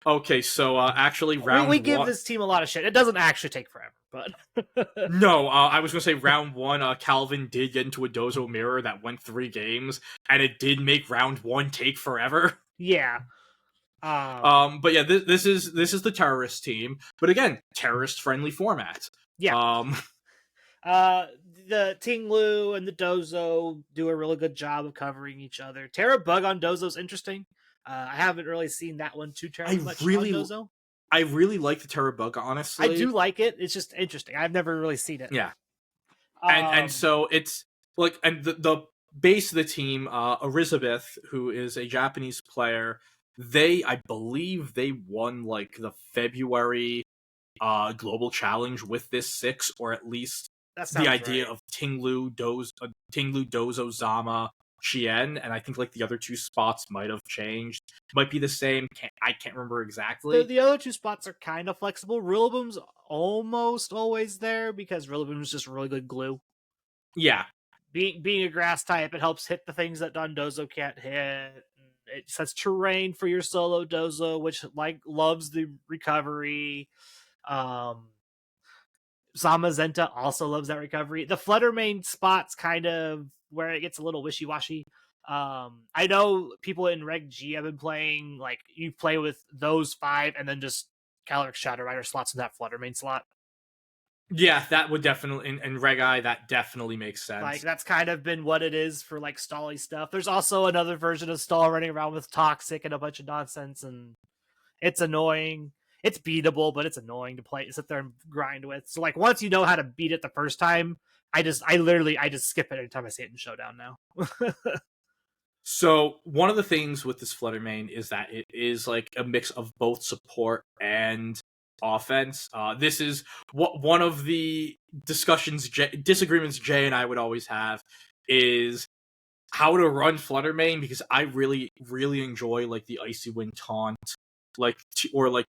okay. So actually, round we give this team a lot of shit. It doesn't actually take forever, but no. I was gonna say round one. Calvin did get into a Dozo mirror that went 3 games, and it did make round 1 take forever. Yeah. But yeah, this is the terrorist team, but again, terrorist friendly format. Yeah. The Tinglu and the Dozo do a really good job of covering each other. Terra Bug on Dozo's interesting. I haven't really seen that one too terribly much on Dozo. I really like the Terra Bug, honestly. I do like it. It's just interesting. I've never really seen it. Yeah. And so it's like, and the base of the team, Elizabeth, who is a Japanese player, I believe they won like the February global challenge with this 6, or at least the idea of Tinglu, Dozo, Zama, Chien, and I think like the other 2 spots might have changed. Might be the same. I can't remember exactly. The other 2 spots are kind of flexible. Rillaboom's almost always there because Rillaboom's just really good glue. Yeah. Being a grass type, it helps hit the things that Dondozo can't hit. It sets terrain for your solo Dozo, which loves the recovery. Zamazenta also loves that recovery. The Fluttermane spot's kind of where it gets a little wishy-washy. I know people in Reg G have been playing, like, you play with those 5 and then just Calyrex Shadow Rider slots in that Fluttermane slot. Yeah, that would definitely, in Reg I, that definitely makes sense. Like, that's kind of been what it is for, like, Stally stuff. There's also another version of Stall running around with Toxic and a bunch of nonsense, and it's annoying. It's beatable, but it's annoying to sit there and grind with. So, like, once you know how to beat it the first time, I just skip it every time I see it in Showdown now. So, one of the things with this Fluttermane is that it is, like, a mix of both support and offense. This is one of the disagreements Jay and I would always have is how to run Fluttermane, because I really, really enjoy, like, the Icy Wind Taunt, like, or like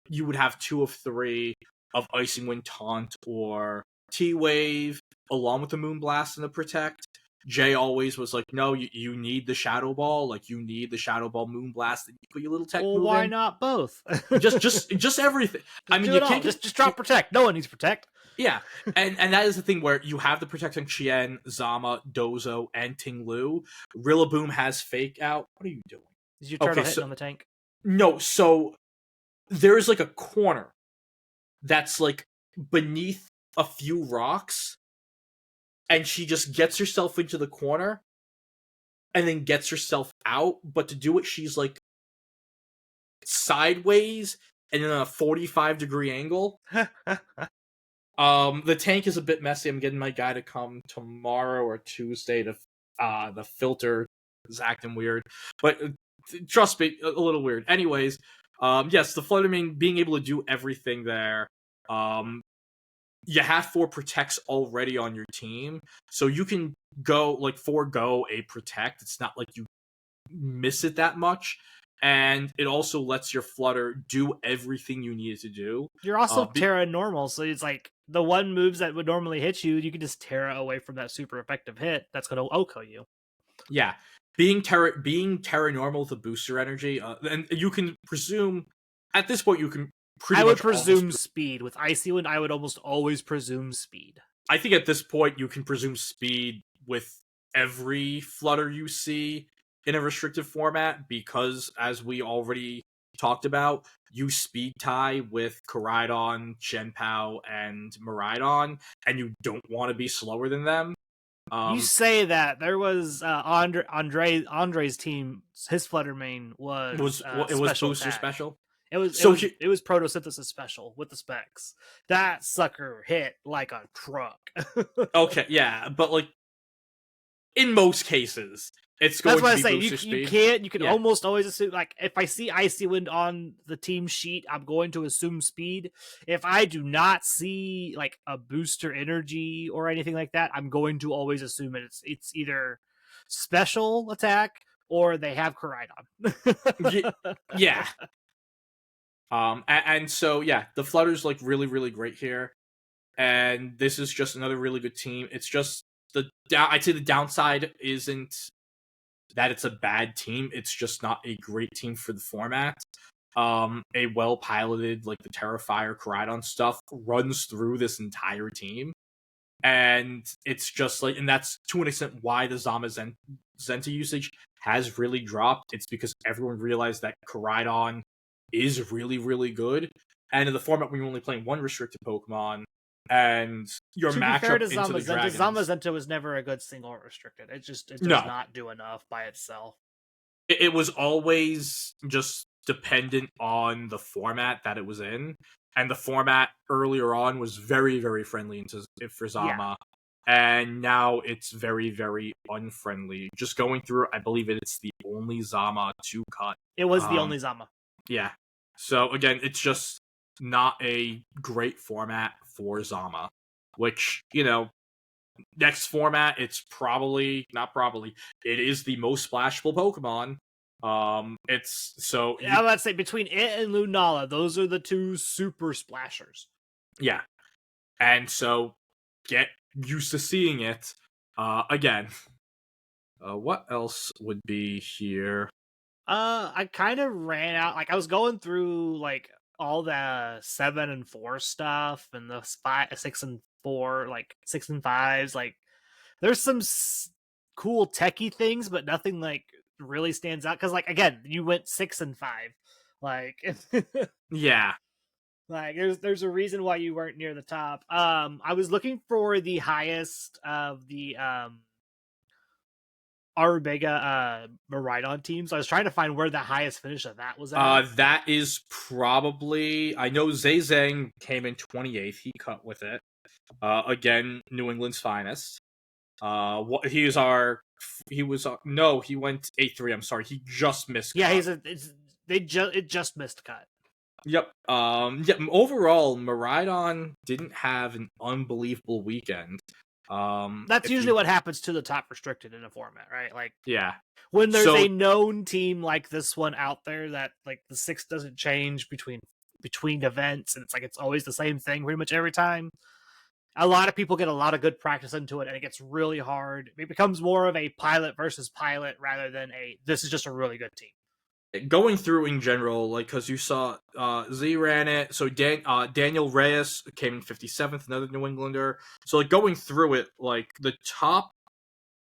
you would have 2 of 3 of Icy Wind Taunt or T-Wave along with the Moonblast and the Protect. Jay always was like, no, you need the Shadow Ball, like you need the Shadow Ball Moonblast, and you put your little tech move why in. Not both? just everything. I mean, you can't just drop Protect. No one needs Protect. Yeah, and that is the thing where you have the Protect on Chien, Zama, Dozo, and Tinglu. Rillaboom has Fake Out. What are you doing? Is your turtle hitting on the tank? No, so there's like a corner that's like beneath a few rocks, and she just gets herself into the corner and then gets herself out, but to do it she's like sideways and in a 45-degree angle. The tank is a bit messy. I'm getting my guy to come tomorrow or Tuesday to the filter is acting weird, but trust me, a little weird. Anyways, yes, the Fluttermane being able to do everything there. You have 4 protects already on your team, so you can forego a protect. It's not like you miss it that much, and it also lets your Flutter do everything you need it to do. You're also Terra normal, so it's like the one moves that would normally hit you, you can just Terra away from that super effective hit that's going to OHKO you. Yeah, Terra normal with a booster energy, and you can presume at this point you can pretty I would much presume speed. With Icy Wind, I would almost always presume speed. I think at this point you can presume speed with every Flutter you see in a restricted format because, as we already talked about, you speed tie with Koraidon, Shenpao, and Miraidon, and you don't want to be slower than them. You say that there was Andre's team. His Flutter main was it was booster attack. special. It was So it was photosynthesis special with the specs. That sucker hit like a truck. Okay, yeah, but like in most cases, it's going That's what to I be say. booster speed. You can almost always assume, like, if I see Icy Wind on the team sheet, I'm going to assume speed. If I do not see like a booster energy or anything like that, I'm going to always assume it's either special attack or they have Koraidon. Yeah. And so yeah, the Flutter's like really, really great here. And this is just another really good team. It's just I'd say the downside isn't that it's a bad team. It's just not a great team for the format. A well piloted like the Terrifier Koraidon stuff runs through this entire team, and it's just like, and that's to an extent why the Zenta usage has really dropped. It's because everyone realized that Koraidon is really, really good, and in the format when you're only playing one restricted Pokemon, and your matchup into the dragons. Zamazenta was never a good single restricted. It does not do enough by itself. It was always just dependent on the format that it was in, and the format earlier on was very, very friendly for Zama, and now it's very, very unfriendly. Just going through, I believe it's the only Zama to cut. It was the only Zama. Yeah. So again, it's just not a great format for Zama, which, next format, it is the most splashable Pokemon. It's so I would say between it and Lunala, those are the two super splashers. Yeah, and so get used to seeing it again. What else would be here? I kind of ran out. Like, I was going through like all the 7 and 4 stuff and the 6 and 4, like 6 and 5s. Like, there's some cool techie things, but nothing like really stands out. Because, like, again, you went 6 and 5. Like, yeah. Like, there's a reason why you weren't near the top. I was looking for the highest of the Arubega Miraidon team, so I was trying to find where the highest finish of that was at. That is probably, I know Zazang came in 28th. He cut with it. Again, New England's finest. He went 8-3. I'm sorry, he just missed. Yeah, it just missed cut. Yep. Overall, Miraidon didn't have an unbelievable weekend. That's usually what happens to the top restricted in a format, right? Like, yeah, when there's a known team like this one out there that like the 6 doesn't change between events, and it's like it's always the same thing pretty much every time. A lot of people get a lot of good practice into it, and it gets really hard. It becomes more of a pilot versus pilot rather than this is just a really good team. Going through in general, like, because you saw Z ran it, so Daniel Reyes came in 57th, another New Englander. So like going through it, like the top,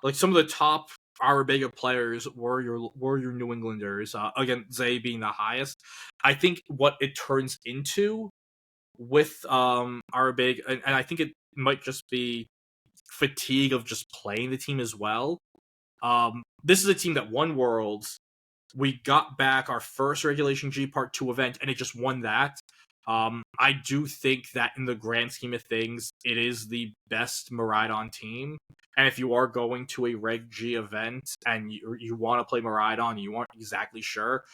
like some of the top Arubega players were your New Englanders. Again, Zay being the highest. I think what it turns into with Arubega, and I think it might just be fatigue of just playing the team as well. This is a team that won Worlds. We got back our first Regulation G Part 2 event, and it just won that. I do think that in the grand scheme of things, it is the best Miraidon team. And if you are going to a Reg G event and you want to play Miraidon and you aren't exactly sure,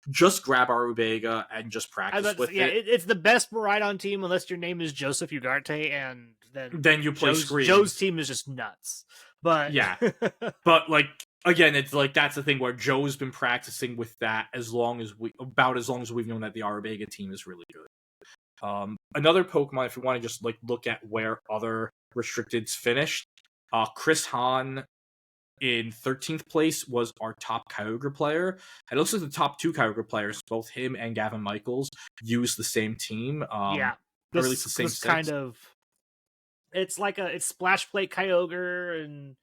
just grab Arubega and just practice with it. It's the best Miraidon team unless your name is Joseph Ugarte, and then you play Scream. Joe's team is just nuts. But yeah, but like, again, it's like that's the thing where Joe's been practicing with that as long as we've known that the Arubega team is really good. Another Pokemon, if you want to just like look at where other restricteds finished, Chris Hahn in 13th place was our top Kyogre player. And it looks like the top 2 Kyogre players, both him and Gavin Michaels, use the same team. Yeah, Or at least the same this 6. kind of it's it's Splash Plate Kyogre and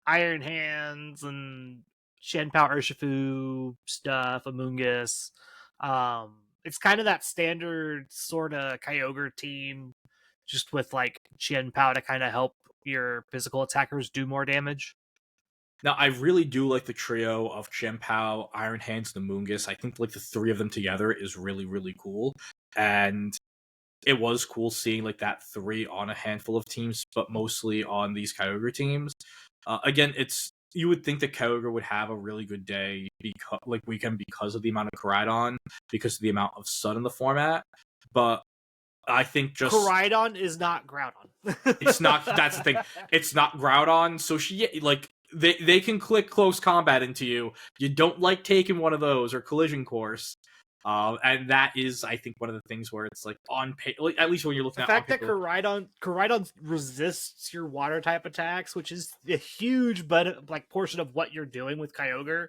Iron Hands and Shenpao Urshifu stuff, Amoonguss. It's kind of that standard sort of Kyogre team, just with like Shenpao to kind of help your physical attackers do more damage. Now, I really do like the trio of Shenpao, Iron Hands, and Amoonguss. I think like the 3 of them together is really, really cool. And it was cool seeing like that 3 on a handful of teams, but mostly on these Kyogre teams. Again, you would think that Kyogre would have a really good day weekend because of the amount of Koraidon, because of the amount of sun in the format. But I think just Koraidon is not Groudon. It's not. That's the thing. It's not Groudon. So they can click close combat into you. You don't like taking one of those or collision course. And that is, I think, one of the things where it's like on at least when you're looking at the fact that Koraidon resists your water type attacks, which is a huge portion of what you're doing with Kyogre.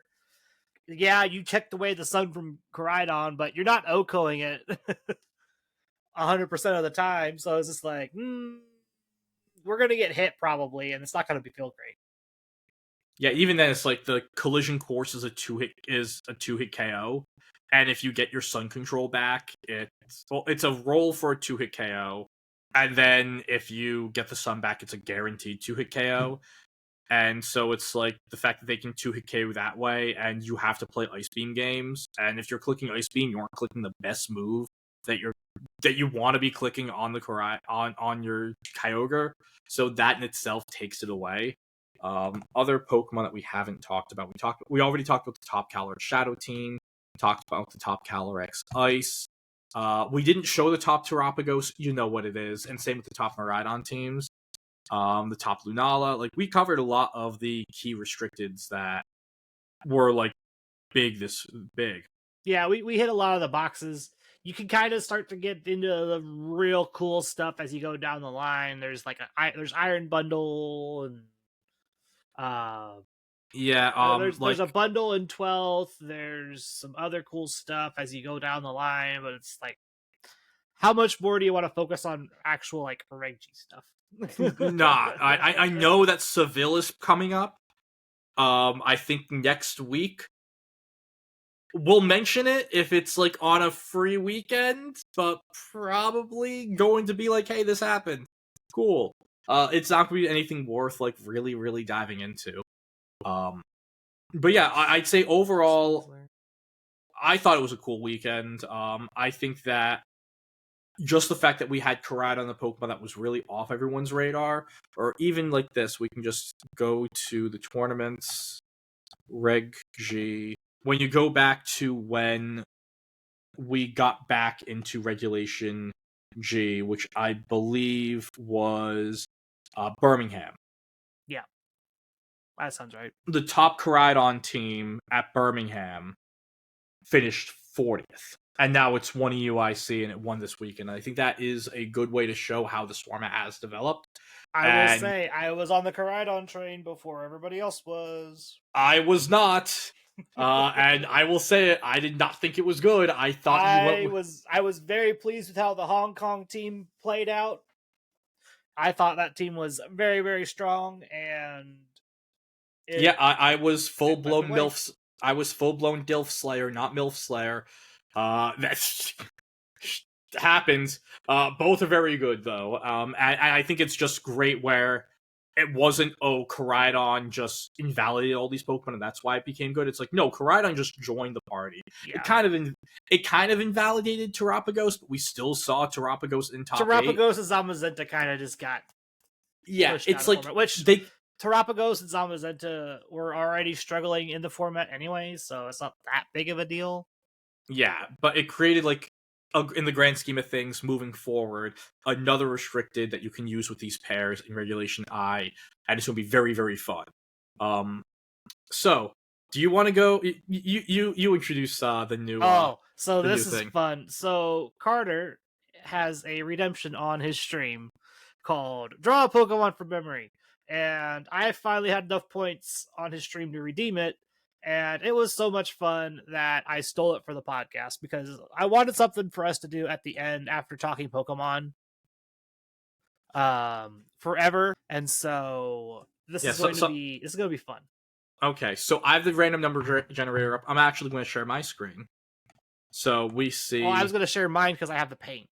Yeah, you checked away the sun from Koraidon, but you're not OHKOing it 100% of the time. So it's just like, we're gonna get hit probably, and it's not gonna feel great. Yeah, even then, it's like the collision course is a 2-hit KO. And if you get your sun control back, it's a roll for a 2-hit KO. And then if you get the sun back, it's a guaranteed 2-hit KO. And so it's like the fact that they can 2-hit KO that way, and you have to play Ice Beam games. And if you're clicking Ice Beam, you aren't clicking the best move that you want to be clicking on the on your Kyogre. So that in itself takes it away. Other Pokemon that we haven't talked about, we already talked about the top Calyrex Shadow team. Talked about the top Calyrex Ice. We didn't show the top Terapagos, you know what it is, and same with the top Miraidon teams. The top Lunala, like we covered a lot of the key restricteds that were like big. Yeah, we hit a lot of the boxes. You can kind of start to get into the real cool stuff as you go down the line. There's like there's Iron Bundle and there's a bundle in 12th. There's some other cool stuff as you go down the line, but it's like, how much more do you want to focus on actual like Reg G stuff? I know that Seville is coming up. I think next week we'll mention it if it's like on a free weekend, but probably going to be like, hey, this happened. Cool. It's not going to be anything worth like really, really diving into. But yeah, I'd say overall, I thought it was a cool weekend. I think that just the fact that we had Koraidon, the Pokemon that was really off everyone's radar, or even like this, we can just go to the tournaments, Reg G. When you go back to when we got back into Regulation G, which I believe was Birmingham. Yeah. That sounds right. The top Koraidon team at Birmingham finished 40th. And now it's won a UIC and it won this weekend. I think that is a good way to show how the format has developed. I will say, I was on the Koraidon train before everybody else was. I was not. And I will say it, I did not think it was good. I thought I was very pleased with how the Hong Kong team played out. I thought that team was very, very strong, and I was full-blown MILF. I was full-blown DILF Slayer, not MILF Slayer. That happens. Both are very good, though. And I think it's just great where it wasn't, Koraidon just invalidated all these Pokemon, and that's why it became good. It's like, no, Koraidon just joined the party. Yeah. It kind of invalidated Terapagos, but we still saw Terapagos in top 8. Terapagos and Zamazenta kind of just got it's like format, which Terapagos and Zamazenta were already struggling in the format anyway, so it's not that big of a deal. Yeah, but it created like in the grand scheme of things, moving forward, another restricted that you can use with these pairs in Regulation I, and it's going to be very, very fun. So, do you want to go? You introduce the new. So this is fun. So Carter has a redemption on his stream called Draw a Pokemon from Memory. And I finally had enough points on his stream to redeem it. And it was so much fun that I stole it for the podcast because I wanted something for us to do at the end after talking Pokemon forever. And so this is going to be fun. Okay, so I have the random number generator up. I'm actually going to share my screen. So we see. Well, I was going to share mine because I have the paint.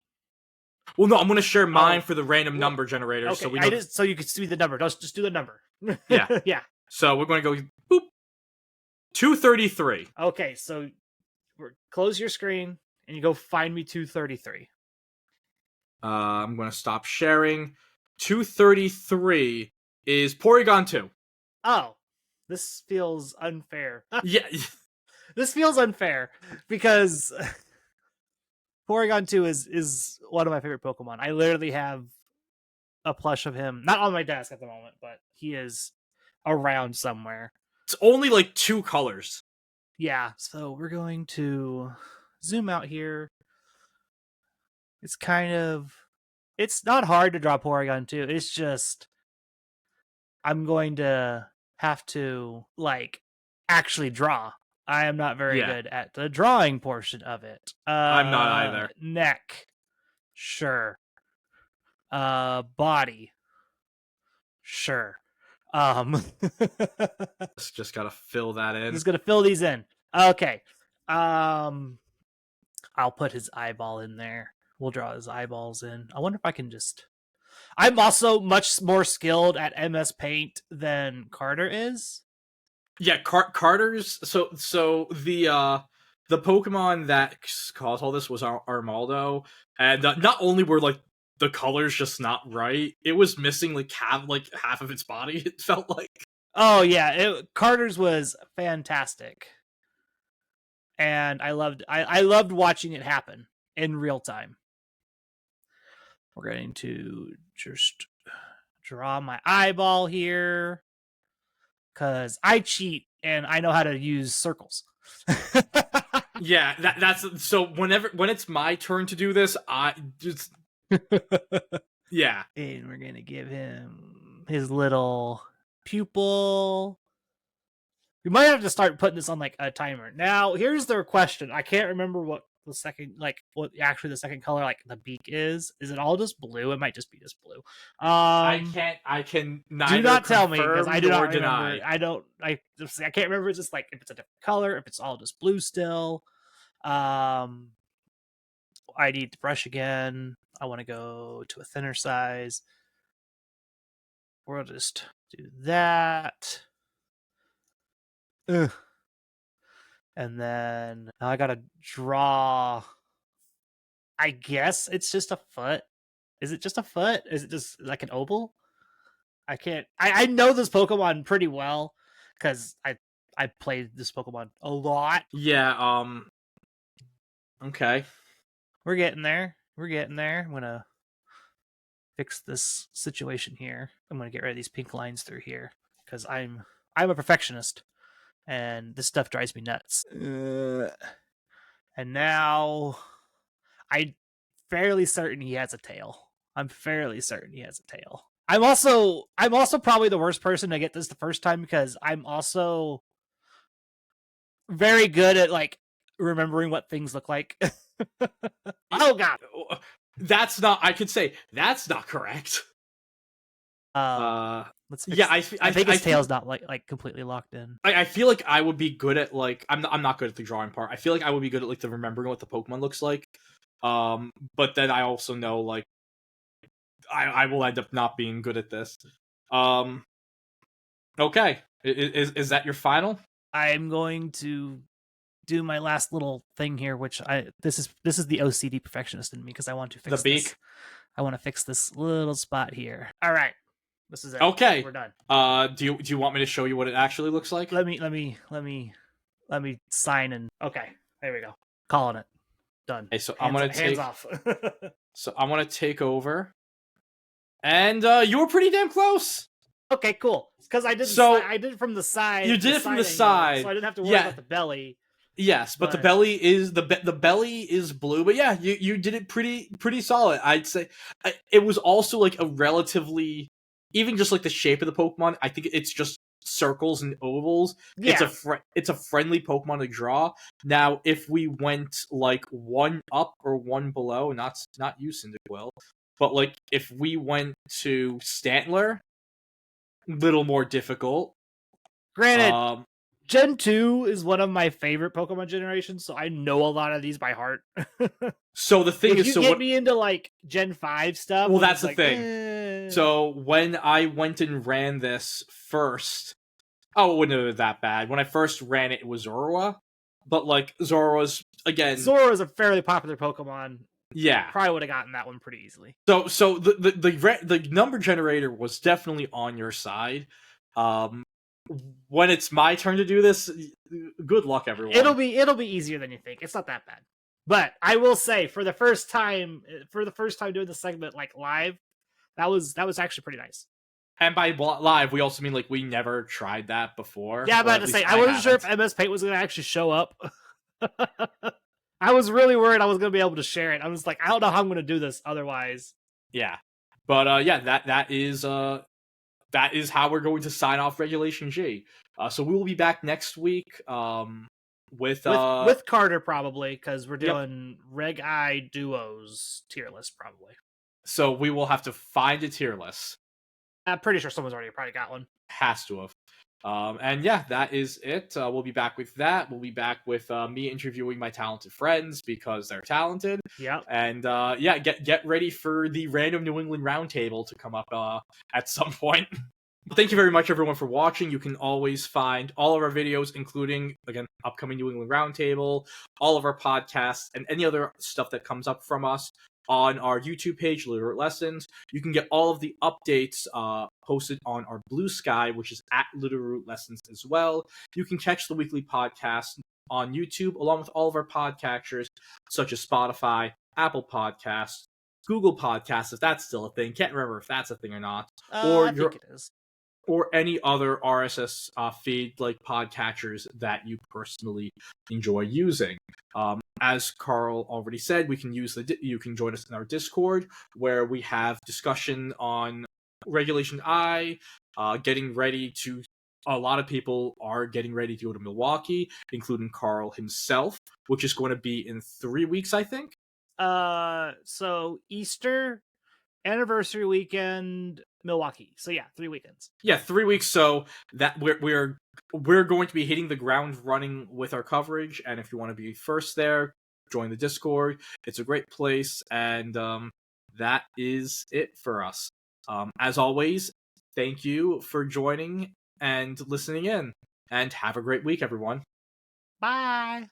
Well, no, I'm going to share mine for the random number generator. Okay, so we know so you can see the number. Just do the number. Yeah. Yeah. So we're going to go boop 233. Okay, so close your screen and you go find me 233. I'm going to stop sharing. 233 is Porygon 2. Oh, this feels unfair. Yeah. This feels unfair because Porygon 2 is one of my favorite Pokemon. I literally have a plush of him, not on my desk at the moment, but he is around somewhere. It's only like 2 colors. Yeah, so we're going to zoom out here. It's not hard to draw Porygon 2. It's just I'm going to have to actually draw. I am not very good at the drawing portion of it. I'm not either. Neck. Sure. Body. Sure. Just gotta fill that in. Just gonna fill these in. Okay. I'll put his eyeball in there. We'll draw his eyeballs in. I wonder if I can just... I'm also much more skilled at MS Paint than Carter is. Yeah, Carter's so the Pokemon that caused all this was Armaldo, and not only were like the colors just not right, it was missing like half of its body. It felt like. Oh yeah, Carter's was fantastic, and I loved watching it happen in real time. We're going to just draw my eyeball here. Because I cheat and I know how to use circles. Yeah, that's so. When it's my turn to do this, I just yeah. And we're gonna give him his little pupil. We might have to start putting this on like a timer. Now, here's the question. I can't remember what the second color like the beak is. Is it all just blue? It might just be just blue. I can neither do not tell me because I do not deny. remember. I can't remember. It's just like if it's a different color, if it's all just blue still. I need to brush again. I want to go to a thinner size. We'll just do that. Ugh. And then now I gotta draw. I guess it's just a foot. Is it just a foot? Is it just like an oval? I can't. I know this Pokemon pretty well because I played this Pokemon a lot. Yeah. Okay. We're getting there. I'm gonna fix this situation here. I'm gonna get rid of these pink lines through here because I'm a perfectionist. And this stuff drives me nuts. And now I'm fairly certain he has a tail. I'm also probably the worst person to get this the first time because I'm also very good at like remembering what things look like. Oh god. I could say that's not correct. Let's fix, yeah, I think his tail's not like completely locked in. I feel like I would be good at like I'm not good at the drawing part. I feel like I would be good at like the remembering what the Pokemon looks like. But then I also know like I will end up not being good at this. Okay, is that your final? I'm going to do my last little thing here, which this is the OCD perfectionist in me because I want to fix the beak. This. I want to fix this little spot here. All right. This is it. Okay. We're done. Do you want me to show you what it actually looks like? Let me sign in. Okay. There we go. Calling it. Done. Okay, so hands off. So I'm gonna take over. And you were pretty damn close. Okay, cool. Because I did it from the side. You did it from the side. So I didn't have to worry about the belly. Yes, but the belly is the belly is blue. But yeah, you did it pretty solid. I'd say it was also like a relatively, even just like the shape of the Pokemon. I think it's just circles and ovals. Yeah. It's a friendly Pokemon to draw. Now, if we went like one up or one below, not you, Cyndaquil, but like if we went to Stantler, little more difficult. Granted, Gen 2 is one of my favorite Pokemon generations, so I know a lot of these by heart. So the thing if is, you get me into like Gen 5 stuff, well, that's the like, thing. So when I went and ran this first, it wouldn't have been that bad. When I first ran it, it was Zorua, but like Zorua's again, Zorua is a fairly popular Pokemon. Yeah, probably would have gotten that one pretty easily. So the number generator was definitely on your side. When it's my turn to do this, good luck, everyone. It'll be easier than you think. It's not that bad. But I will say, for the first time doing the segment like live, that was actually pretty nice. And by live, we also mean like we never tried that before. Yeah, but to say I wasn't sure if MS Paint was going to actually show up. I was really worried I was going to be able to share it. I was like, I don't know how I'm going to do this otherwise. Yeah, but yeah, that is how we're going to sign off Regulation G. So we will be back next week. With Carter probably, because we're doing Reg I duos tier list probably. So we will have to find a tier list. I'm pretty sure someone's already probably got one. Has to have. And yeah, that is it. We'll be back with that. We'll be back with me interviewing my talented friends because they're talented. Yeah. And yeah, get ready for the random New England Roundtable to come up at some point. Thank you very much, everyone, for watching. You can always find all of our videos, including, again, upcoming New England Roundtable, all of our podcasts, and any other stuff that comes up from us on our YouTube page, Littleroot Lessons. You can get all of the updates posted on our Blue Sky, which is at Littleroot Lessons as well. You can catch the weekly podcast on YouTube, along with all of our podcatchers, such as Spotify, Apple Podcasts, Google Podcasts, if that's still a thing. Can't remember if that's a thing or not. I think it is. Or any other RSS feed like podcatchers that you personally enjoy using. As Carl already said, you can join us in our Discord, where we have discussion on Regulation I, getting ready to. A lot of people are getting ready to go to Milwaukee, including Carl himself, which is going to be in 3 weeks, I think. So Easter, anniversary weekend, Milwaukee. So yeah, 3 weekends. Yeah, 3 weeks. So that we're going to be hitting the ground running with our coverage. And if you want to be first there, join the Discord. It's a great place, and that is it for us. As always, thank you for joining and listening in, and have a great week, everyone. Bye.